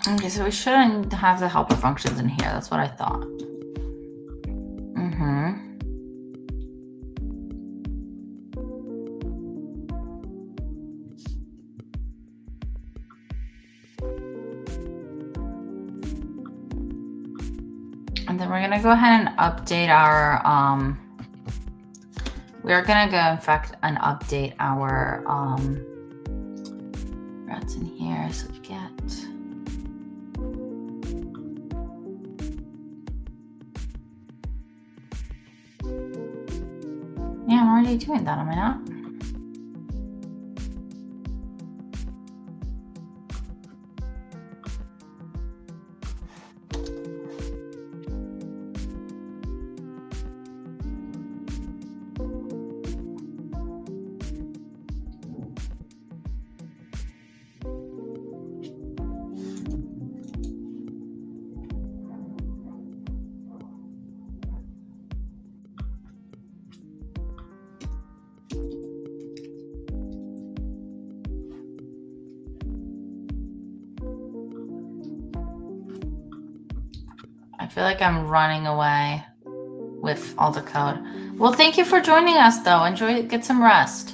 Okay, so we shouldn't have the helper functions in here. That's what I thought. And then we're gonna go ahead and update our, we're gonna go in fact and update our rats in here. So we get, yeah, I'm already doing that, am I not? I feel like I'm running away with all the code. Well, thank you for joining us, though. Enjoy, get some rest.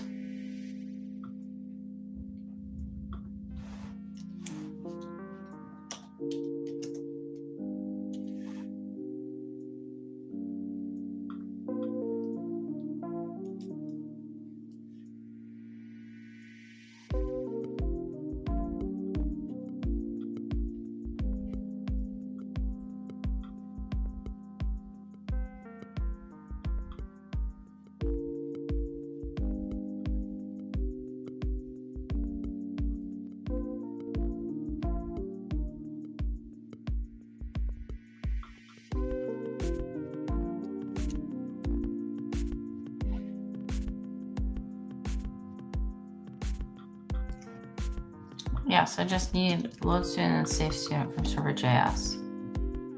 Yes, I just need load student and save student from server.js.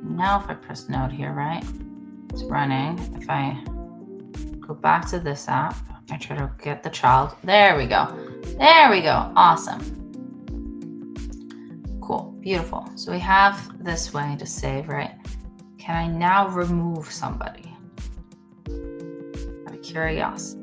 Now if I press node here, right, it's running. If I go back to this app, I try to get the child. There we go. There we go. Awesome. Cool. Beautiful. So we have this way to save, right? Can I now remove somebody? Out of curiosity.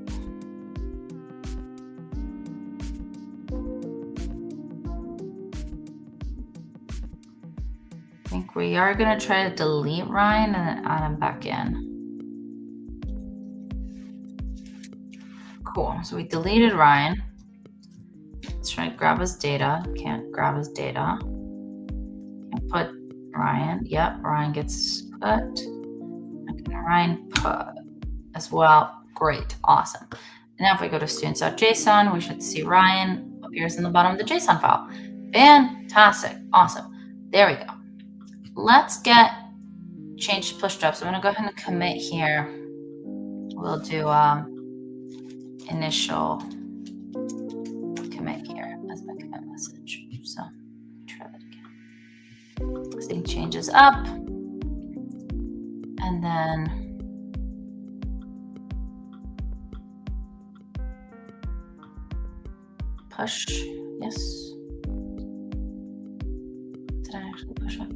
I think we are going to try to delete Ryan and then add him back in. Cool. So we deleted Ryan. Let's try to grab his data. Can't grab his data. Can't put Ryan. Yep, Ryan gets put. Okay, Ryan put as well. Great. Awesome. Now if we go to students.json, we should see Ryan appears in the bottom of the JSON file. Fantastic. Awesome. There we go. Let's get change to push job. So I'm going to go ahead and commit here. We'll do initial commit here as my commit message. So try that again. Setting changes up. And then push. Yes. Did I actually push it?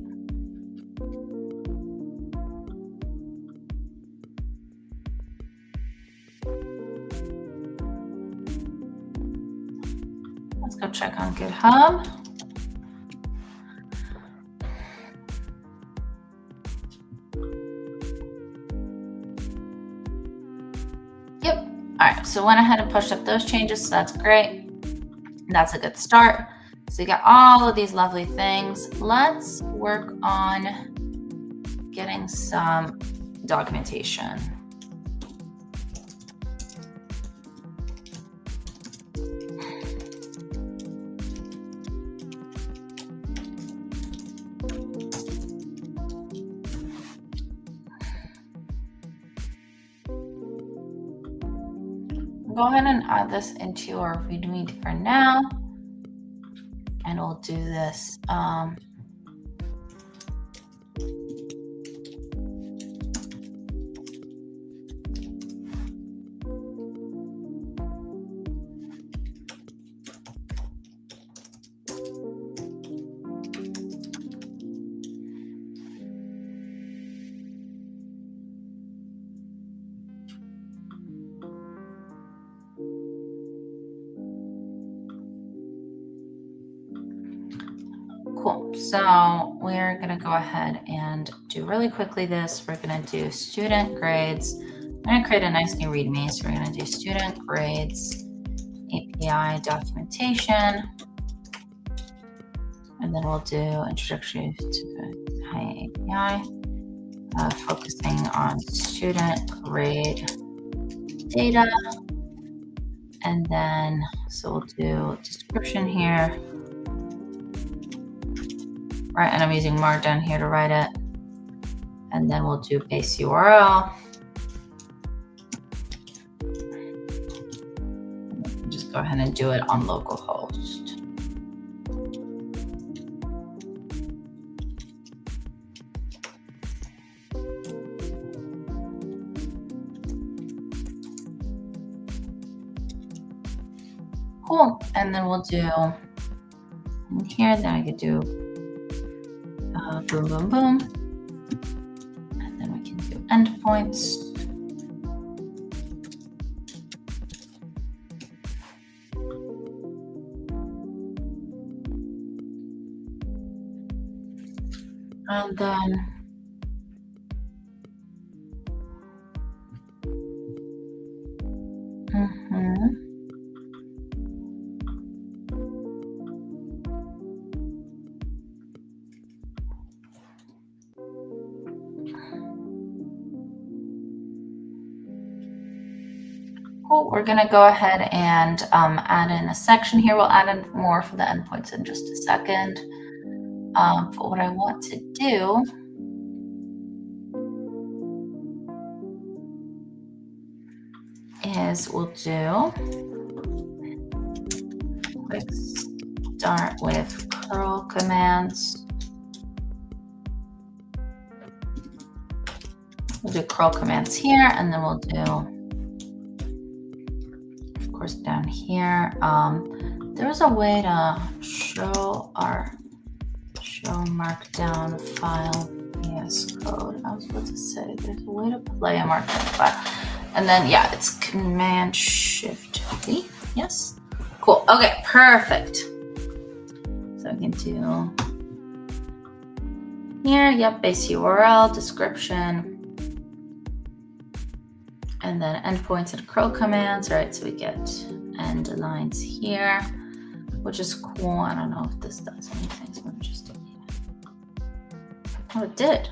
Let's go check on GitHub. Yep. All right. So went ahead and pushed up those changes. So that's great. That's a good start. So you got all of these lovely things. Let's work on getting some documentation. Go ahead and add this into our README for now. And we'll do this. Cool. So we're going to go ahead and do really quickly this. We're going to do student grades. I'm going to create a nice new README. So we're going to do student grades, API documentation, and then we'll do introduction to the high API, focusing on student grade data. And then, so we'll do description here. Right, and I'm using Markdown here to write it. And then we'll do base URL. Just go ahead and do it on localhost. Cool, and then we'll do in here, then I could do boom, boom, boom. And then we can do endpoints. And then cool. We're going to go ahead and add in a section here. We'll add in more for the endpoints in just a second. But what I want to do is we'll do quick start with curl commands. We'll do curl commands here, and then we'll do, of course, down here. There's a way to show markdown file VS Code. I was about to say there's a way to play a markdown file. And then, yeah, it's Command Shift V. Yes. Cool. Okay, perfect. So I can do here, yep, base URL, description, and then endpoints and curl commands, right? So we get end lines here, which is cool. I don't know if this does anything, so I'm just delete it. Oh, it did.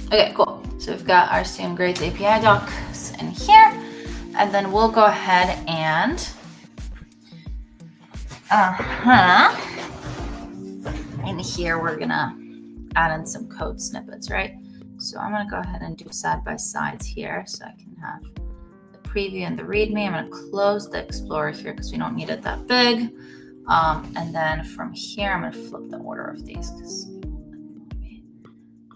Okay, cool. So we've got our student grades API docs in here, and then we'll go ahead and in here we're gonna add in some code snippets, right? So I'm gonna go ahead and do side by sides here, so I can have the preview and the README. I'm gonna close the Explorer here because we don't need it that big. And then from here, I'm gonna flip the order of these because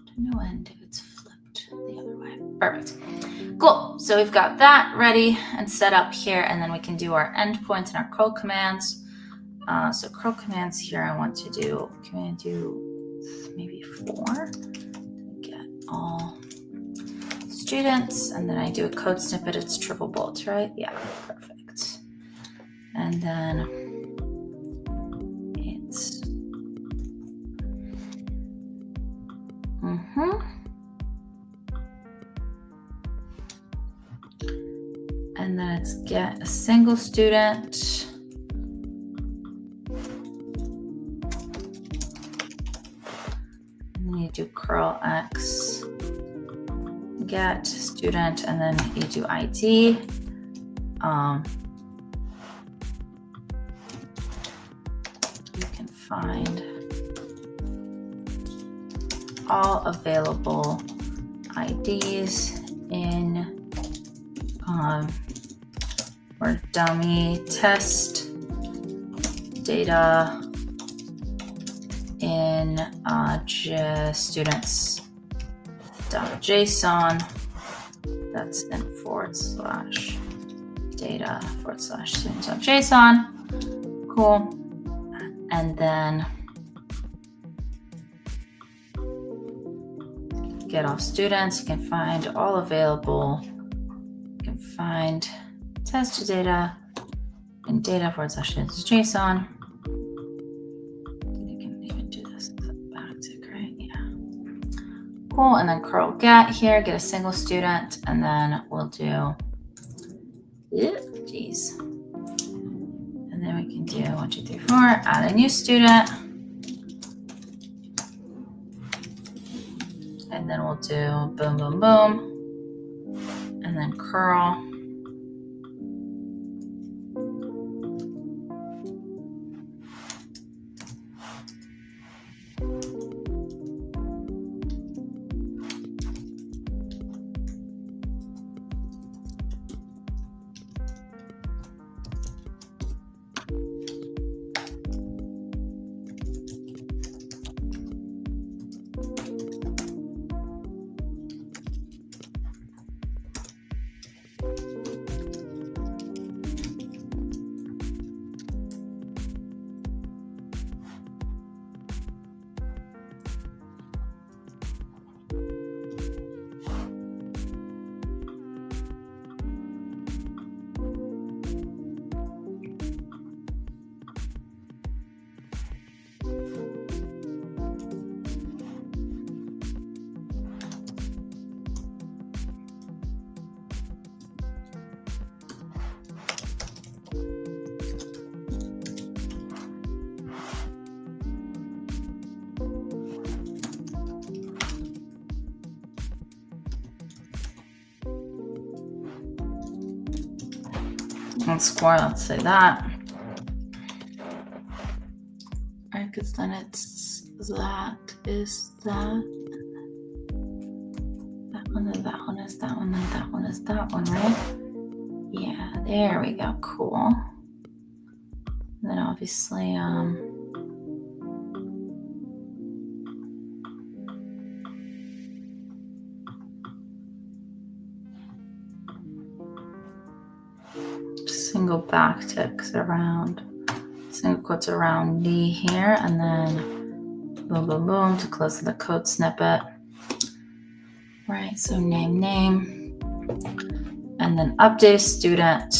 to no end if it's flipped the other way. Perfect. Cool. So we've got that ready and set up here, and then we can do our endpoints and our curl commands. So curl commands here, I want to do, can I do maybe 4 to get all students, and then I do a code snippet. It's triple bolt, right? Yeah, perfect. And then it's and then it's get a single student. And then you do curl X, get student, and then you do ID. You can find all available IDs in or dummy test data in students.json. That's then /data/students.json. Cool. And then get all students. You can find all available. You can find test data in data /students.json. Cool, and then curl get here, get a single student, and then we'll do, geez. And then we can do 1, 2, 3, 4, add a new student. And then we'll do boom, boom, boom, and then curl. And score, let's say that. Right, because then it's that is that. That one is that one is that one, and that one is that one, right? Yeah, there we go. Cool. And then obviously, single backticks around, single quotes around D here, and then boom, boom, boom to close the code snippet. Right, so name, and then update a student.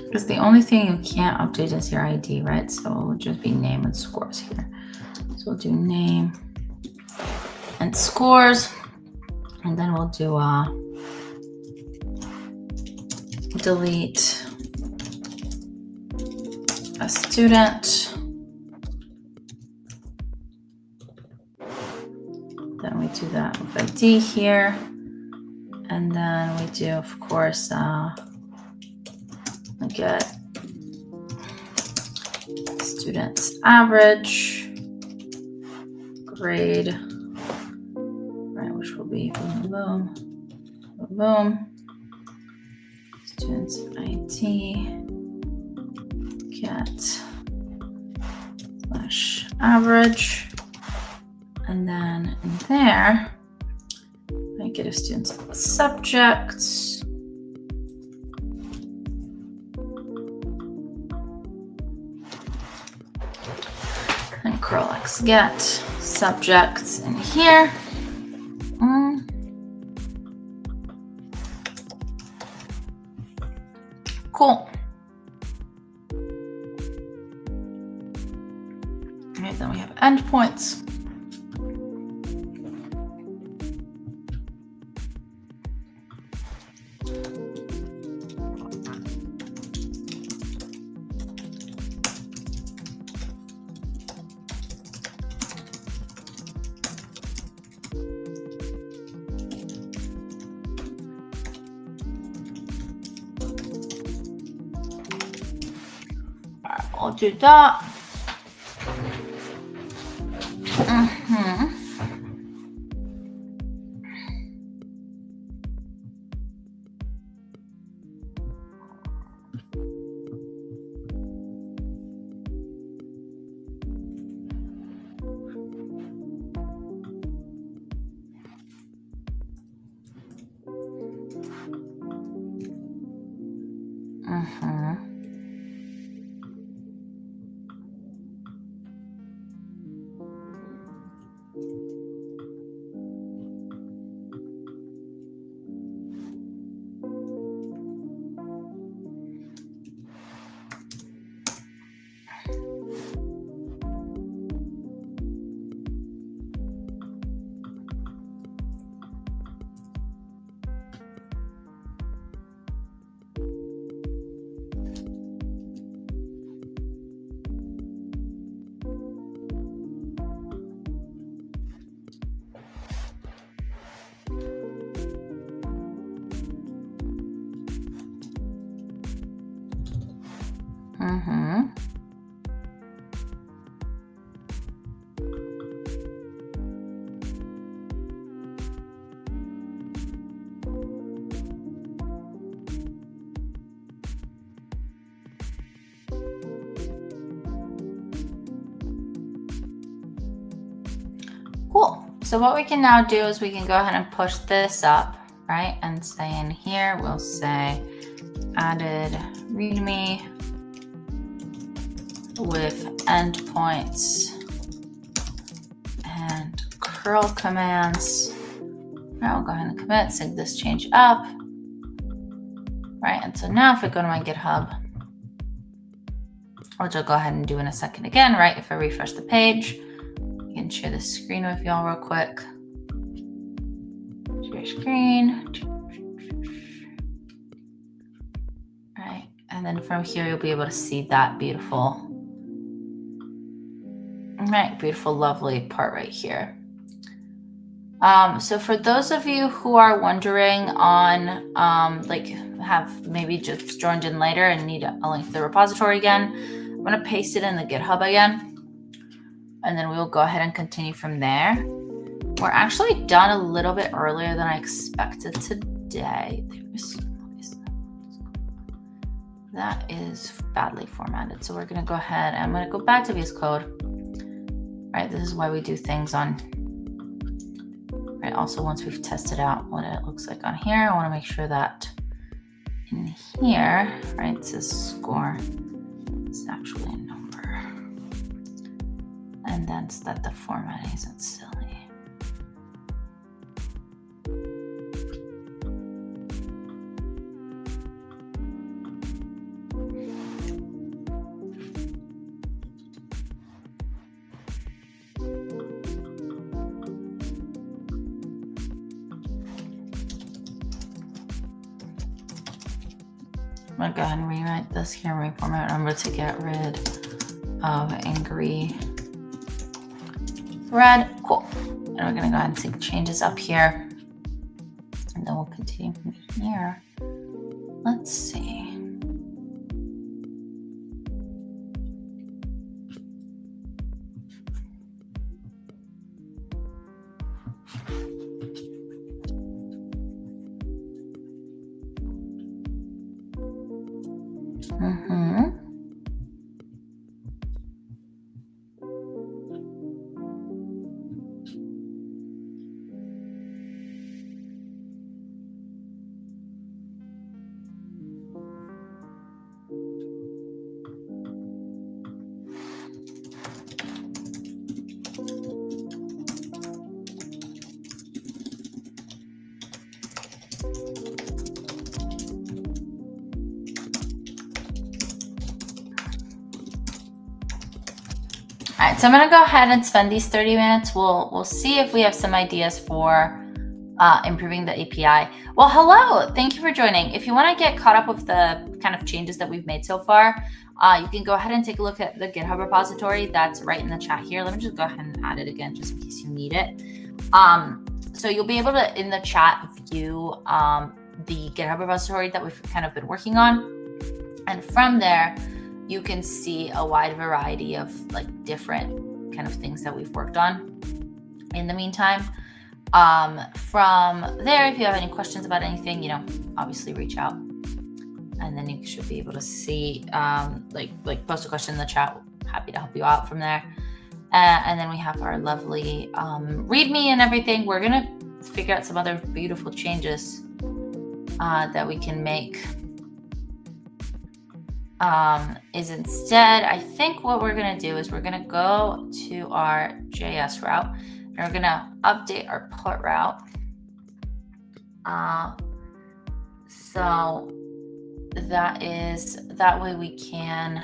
Because the only thing you can't update is your ID, right? So it will just be name and scores here. So we'll do name and scores, and then we'll do delete a student. Then we do that with ID here, and then we do, of course, get students average grade, right, which will be boom, boom, boom, boom. Students ID get slash average, and then in there I get a student's subjects. Curl X get subjects in here. Cool. All right, then we have endpoints. I'll do that. Cool. So what we can now do is we can go ahead and push this up, right? And say in here, we'll say added readme with endpoints and curl commands. Now we'll go ahead and commit, sync this change up, right? And so now if I go to my GitHub, which I'll go ahead and do in a second again, right? If I refresh the page, I can share the screen with y'all real quick. Share screen. Right, and then from here, you'll be able to see that beautiful, right, beautiful, lovely part right here. So for those of you who are wondering on, like have maybe just joined in later and need a link to the repository again, I'm gonna paste it in the GitHub again. And then we'll go ahead and continue from there. We're actually done a little bit earlier than I expected today. That is badly formatted. So we're gonna go ahead and I'm gonna go back to VS Code. Right, this is why we do things on, right, also once we've tested out what it looks like on here, I wanna make sure that in here, right, it says score, it's actually a number. And then so that the formatting isn't silly. I'm gonna go ahead and rewrite this here and reformat. Remember to get rid of angry red. Cool. And we're gonna go ahead and sync changes up here. And then we'll continue from here. Let's see. All right, so I'm gonna go ahead and spend these 30 minutes. We'll see if we have some ideas for improving the API. Well, hello, thank you for joining. If you wanna get caught up with the kind of changes that we've made so far, you can go ahead and take a look at the GitHub repository that's right in the chat here. Let me just go ahead and add it again, just in case you need it. So you'll be able to, in the chat, view the GitHub repository that we've kind of been working on. And from there, you can see a wide variety of like different kind of things that we've worked on in the meantime. From there, if you have any questions about anything, you know, obviously reach out, and then you should be able to see, like post a question in the chat. Happy to help you out from there. And then we have our lovely README and everything. We're gonna figure out some other beautiful changes that we can make. Is instead, I think what we're gonna do is we're gonna go to our JS route, and we're gonna update our put route. So that way we can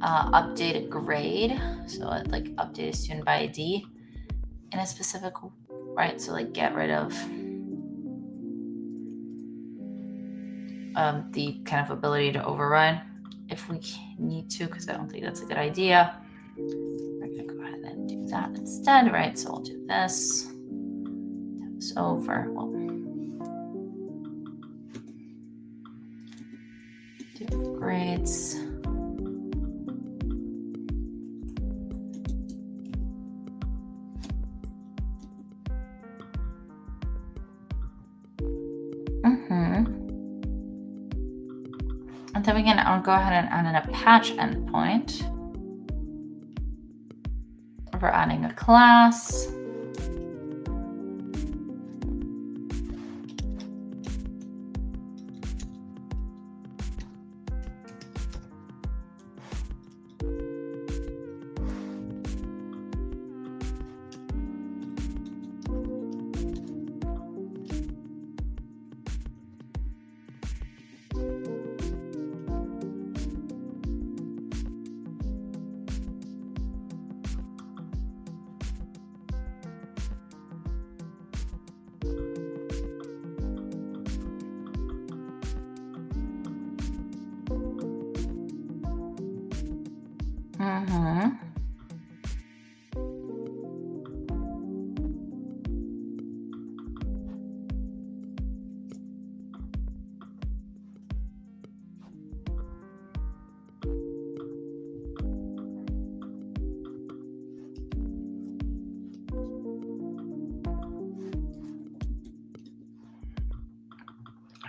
update a grade. So like update a student by ID in a specific, right? So like get rid of the kind of ability to override if we need to, because I don't think that's a good idea. We're gonna go ahead and do that instead, right? So we'll do this, tab this over. Well, do grades. And then we can go ahead and add an attach endpoint. We're adding a class.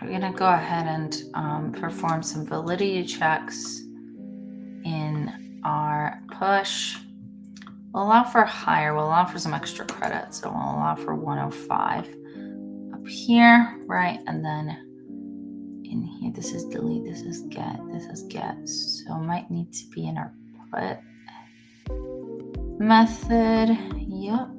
We're going to go ahead and perform some validity checks in our push. We'll allow for higher, we'll allow for some extra credit. So we'll allow for 105 up here, right? And then in here, this is delete, this is get, this is get. So it might need to be in our put method. Yep.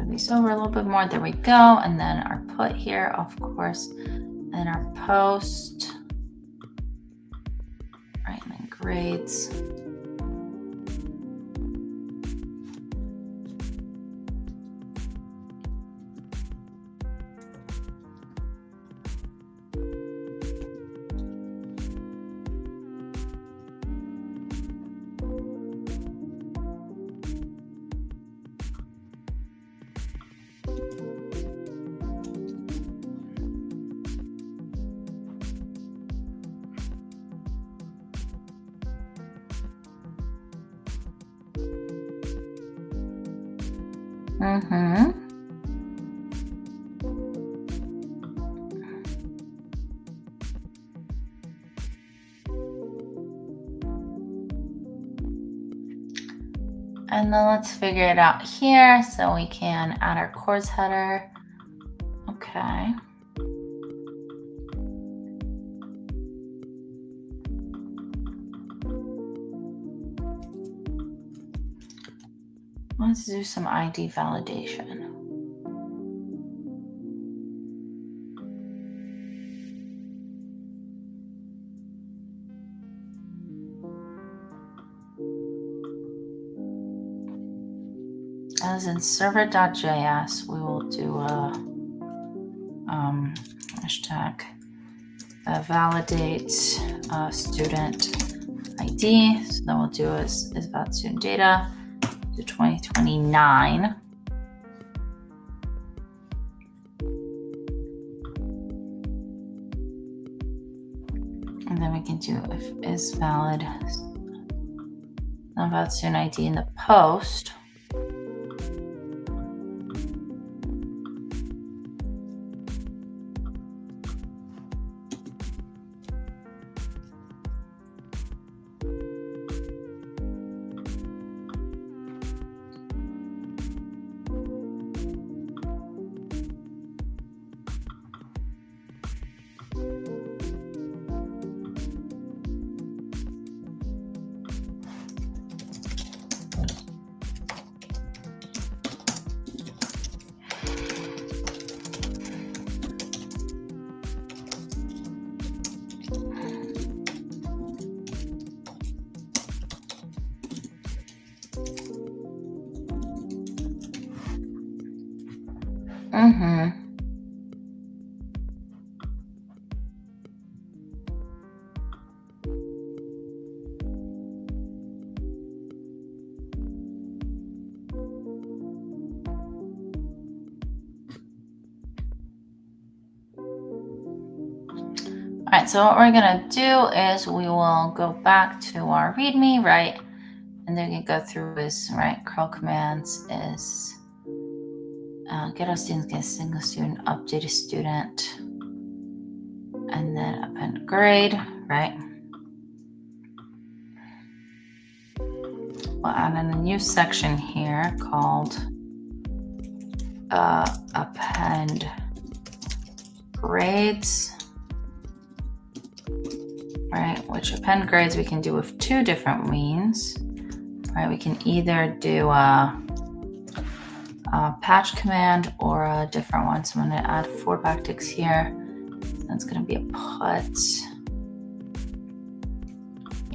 These over a little bit more. There we go. And then our put here, of course, and our post, right? And then grades. And then let's figure it out here. So we can add our course header. Okay. Let's do some ID validation. As in server.js, we will do a hashtag validate student ID. So then we'll do is about student data. to 2029. And then we can do if is valid, not valid student ID in the post. All right, so what we're gonna do is we will go back to our README, right? And then we can go through this, right? Curl commands is get our students, get a single student, update a student, and then append grade, right? We'll add in a new section here called append grades. Right, which append grades we can do with two different means. Right, we can either do a patch command or a different one. So I'm going to add 4 backticks here. That's going to be a put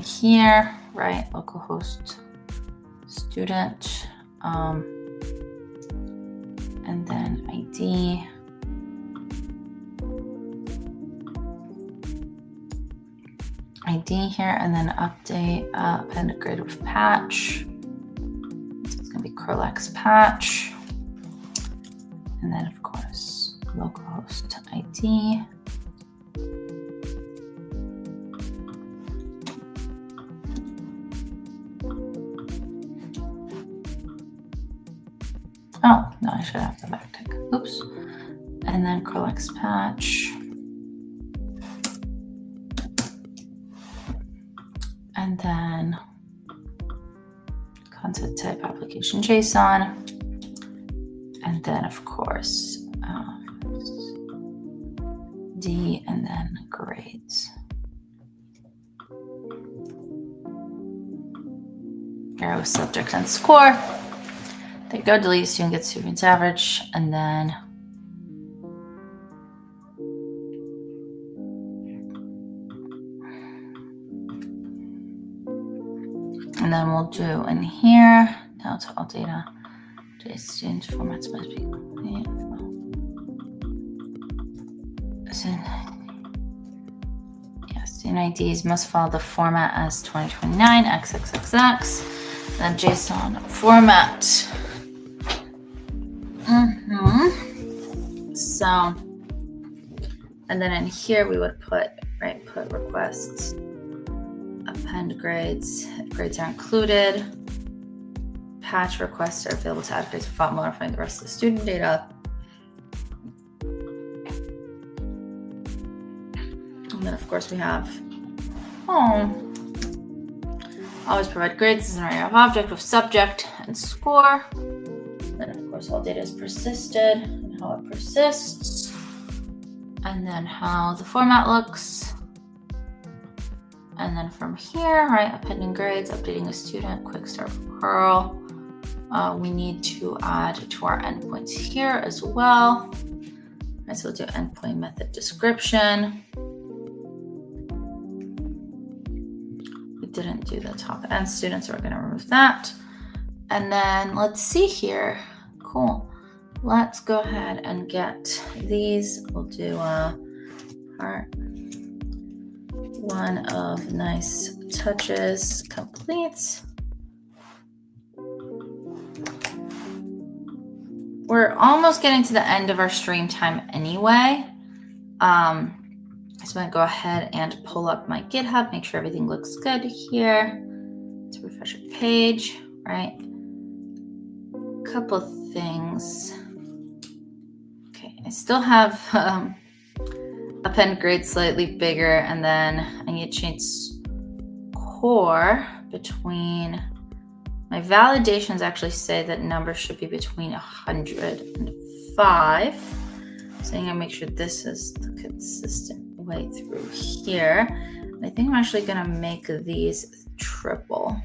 here, right? Localhost student, and then ID. ID here, and then update append grade with patch. So it's going to be curlx patch, and then of course localhost ID. Oh no, I should have the backtick. Oops, and then curlx patch. And then content type application JSON. And then, of course, D and then grades. Arrow subject and score. There you go, delete student gets student's average. And then we'll do in here, now to all data, student formats must be complete. Student IDs must follow the format as 2029, XXXX, then JSON format. So, and then in here we would put, right, put requests, append grades, if grades are included, patch requests are available to add grades without modifying the rest of the student data. And then of course we have, always provide grades as an array of object with subject and score. Then of course all data is persisted and how it persists. And then how the format looks. And then from here, right, appending grades, updating a student, quick start with curl. We need to add to our endpoints here as well. Right, so we'll do endpoint method description. We didn't do the top end students, so we're going to remove that. And then let's see here. Cool. Let's go ahead and get these. We'll do part 1 of nice touches complete. we're almost getting to the end of our stream time anyway. I just want to go ahead and pull up my GitHub, make sure everything looks good here. Let's refresh our page, right? A couple of things. Okay, I still have append grade slightly bigger, and then I need to change core between. My validations actually say that numbers should be between 100 and 5. So I'm going to make sure this is the consistent way through here. And I think I'm actually going to make these triple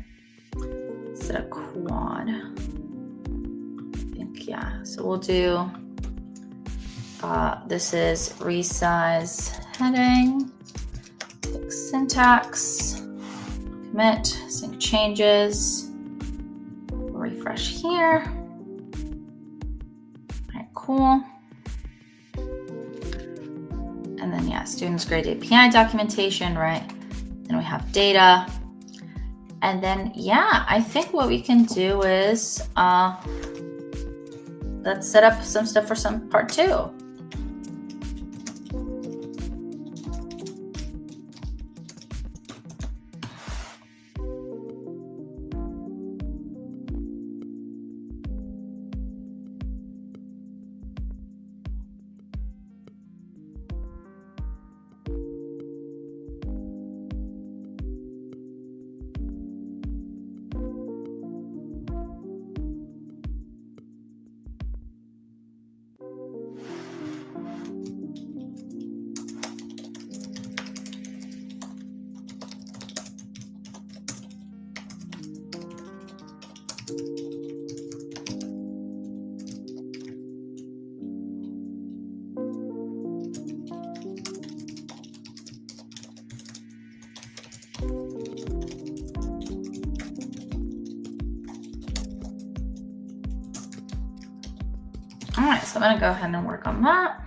instead of quad. I think, yeah. So we'll do, this is resize heading, fix syntax, commit, sync changes. Refresh here. All right, cool. And then, yeah, students grade API documentation, right? Then we have data. And then, yeah, I think what we can do is let's set up some stuff for some part 2. All right, so I'm going to go ahead and work on that.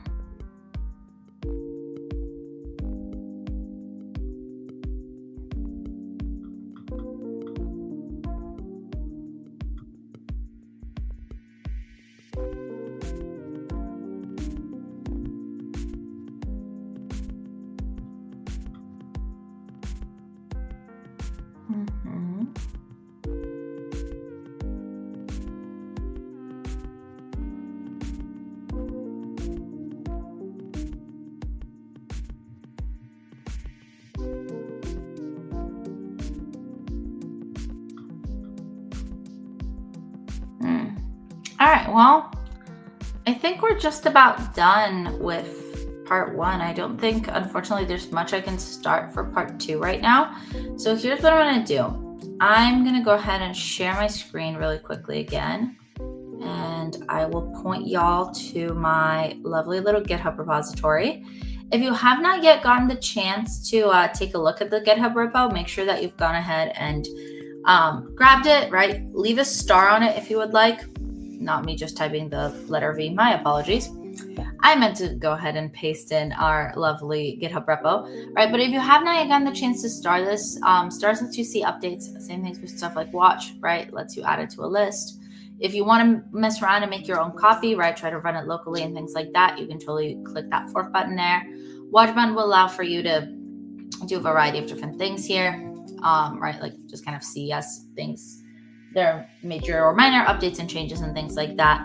All right, well, I think we're just about done with part 1. I don't think, unfortunately, there's much I can start for part 2 right now. So here's what I'm going to do. I'm going to go ahead and share my screen really quickly again. And I will point y'all to my lovely little GitHub repository. If you have not yet gotten the chance to take a look at the GitHub repo, make sure that you've gone ahead and grabbed it, right? Leave a star on it if you would like. Not me just typing the letter V, my apologies. I meant to go ahead and paste in our lovely GitHub repo, right? But if you have not yet gotten the chance to start this, stars lets you see updates, same things with stuff like watch, right? Lets you add it to a list. If you want to mess around and make your own copy, right? Try to run it locally and things like that. You can totally click that fork button there. Watch button will allow for you to do a variety of different things here, right? Like just kind of CES things. There are major or minor updates and changes and things like that.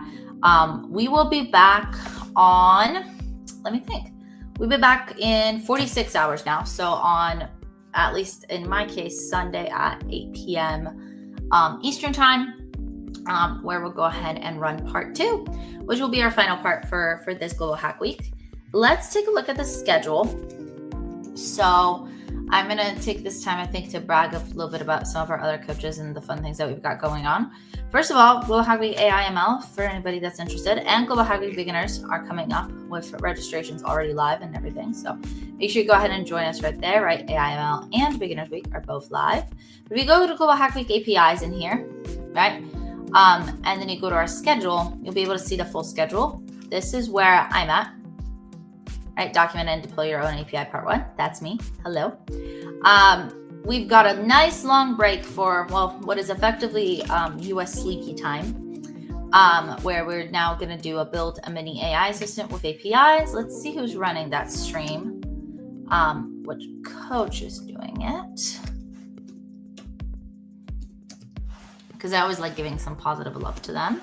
We will be back on, let me think. We'll be back in 46 hours now. So on, at least in my case, Sunday at 8 p.m. Eastern time, where we'll go ahead and run part 2, which will be our final part for this Global Hack Week. Let's take a look at the schedule. So I'm going to take this time, I think, to brag a little bit about some of our other coaches and the fun things that we've got going on. First of all, Global Hack Week AIML, for anybody that's interested, and Global Hack Week Beginners are coming up with registrations already live and everything. So make sure you go ahead and join us right there, right? AIML and Beginners Week are both live. If you go to Global Hack Week APIs in here, right? And then you go to our schedule, you'll be able to see the full schedule. This is where I'm at. Right, document and deploy your own API part 1. That's me. Hello. We've got a nice long break for, well, what is effectively US sleepy time. where we're now going to do a build a mini AI assistant with APIs. Let's see who's running that stream. Which coach is doing it. Because I always like giving some positive love to them.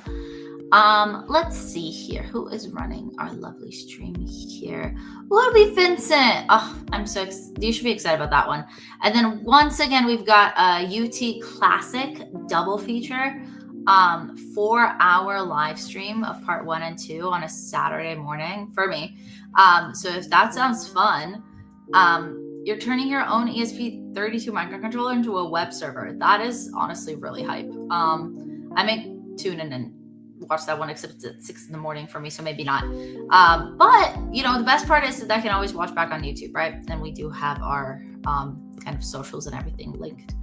Let's see here. Who is running our lovely stream here? Will it be Vincent? Oh, you should be excited about that one. And then once again, we've got a UT Classic double feature, 4-hour live stream of part 1 and 2 on a Saturday morning for me. So if that sounds fun, you're turning your own ESP32 microcontroller into a web server. That is honestly really hype. I may tune in and watch that one, except it's at 6 in the morning for me, so maybe not. But the best part is that I can always watch back on YouTube, right? And we do have our kind of socials and everything linked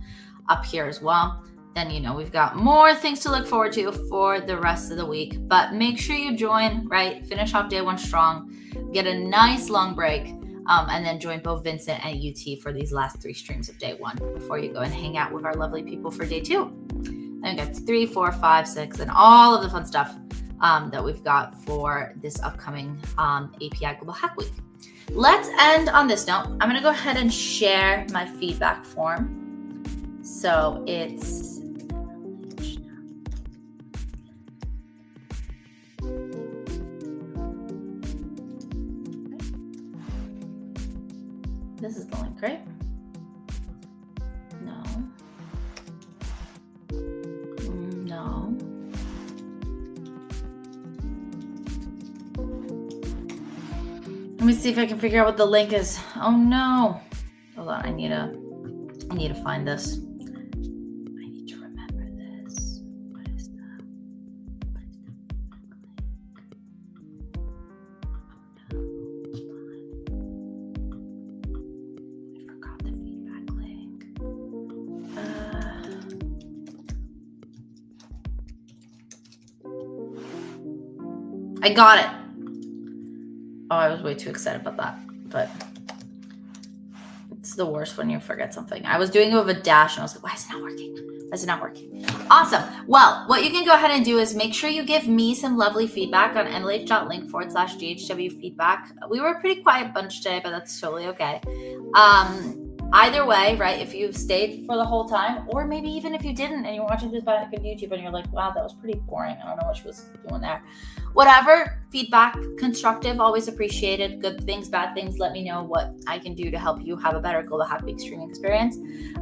up here as well. Then we've got more things to look forward to for the rest of the week. But make sure you join, right? Finish off day 1 strong, get a nice long break. And then join both Vincent and UT for these last 3 streams of day 1 before you go and hang out with our lovely people for day 2. And we got 3, 4, 5, 6, and all of the fun stuff that we've got for this upcoming API Global Hack Week. Let's end on this note. I'm going to go ahead and share my feedback form. So it's this is the link, right? No. No. Let me see if I can figure out what the link is. Oh no. Hold on, I need to find this. I need to remember this. What is that? I got it. Oh, I was way too excited about that, but it's the worst when you forget something. I was doing it with a dash and I was like, why is it not working? Why is it not working? Awesome. Well, what you can go ahead and do is make sure you give me some lovely feedback on nlh.link/GHW feedback. We were a pretty quiet bunch today, but that's totally okay. Either way, right, if you stayed for the whole time, or maybe even if you didn't and you're watching this back on YouTube and you're like, wow, that was pretty boring. I don't know what she was doing there. Whatever, feedback, constructive, always appreciated. Good things, bad things, let me know what I can do to help you have a better Global Hack Week streaming experience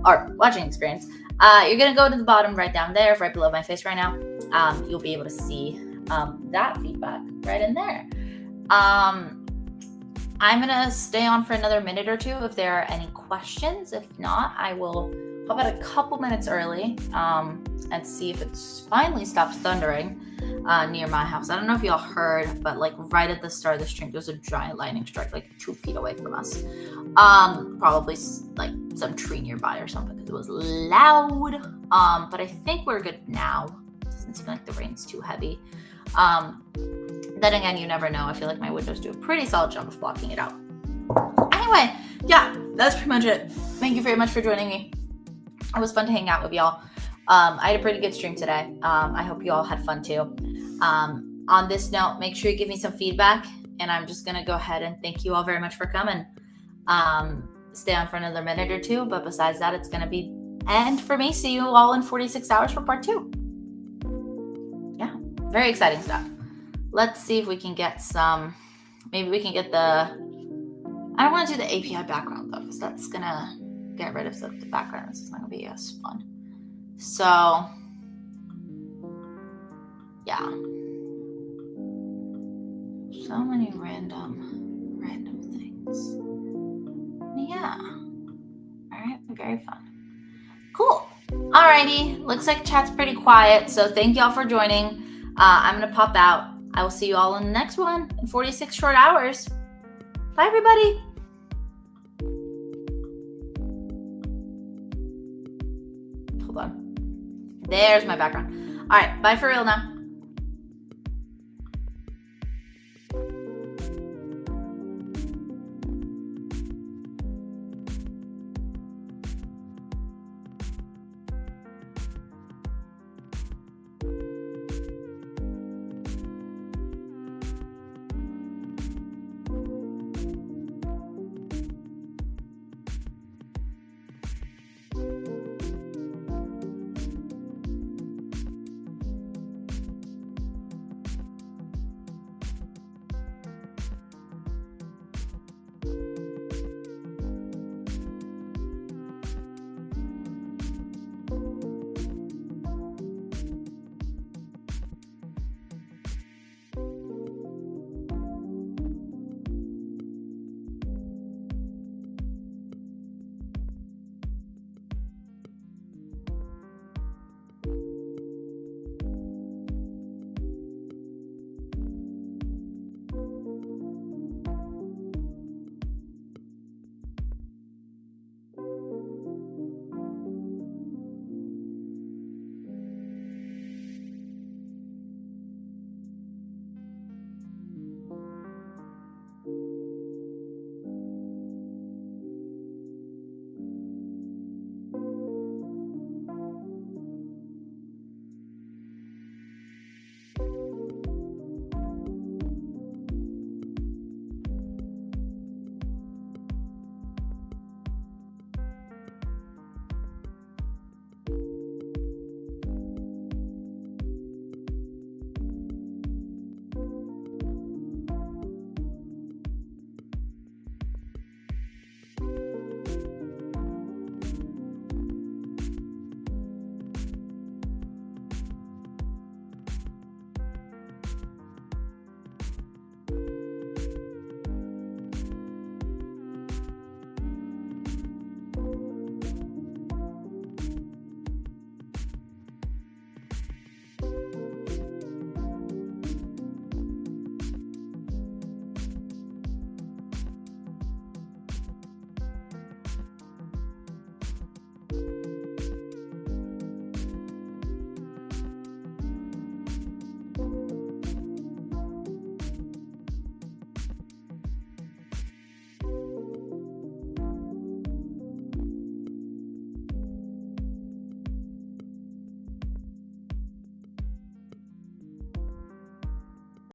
or watching experience. You're going to go to the bottom right down there, right below my face right now. You'll be able to see that feedback right in there. I'm going to stay on for another minute or two if there are any questions. If not, I will hop out a couple minutes early and see if it finally stops thundering near my house. I don't know if y'all heard, but like right at the start of the stream, there was a giant lightning strike like 2 feet away from us. Probably like some tree nearby or something because it was loud. But I think we're good now. It doesn't seem like the rain's too heavy. Then again, you never know. I feel like my windows do a pretty solid job of blocking it out. Anyway, yeah, that's pretty much it. Thank you very much for joining me. It was fun to hang out with y'all. I had a pretty good stream today. I hope you all had fun too. On this note, make sure you give me some feedback, and I'm just going to go ahead and thank you all very much for coming. Stay on for another minute or two, but besides that, it's going to be end for me. See you all in 46 hours for part 2. Yeah, very exciting stuff. Let's see if we can get some, maybe we can get I don't want to do the API background though, because that's going to get rid of the background. It's not going to be as fun. So, yeah. So many random things. Yeah. All right, very fun. Cool. Alrighty, looks like chat's pretty quiet, so thank y'all for joining. I'm going to pop out. I will see you all in the next one in 46 short hours. Bye, everybody. Hold on. There's my background. All right, bye for real now.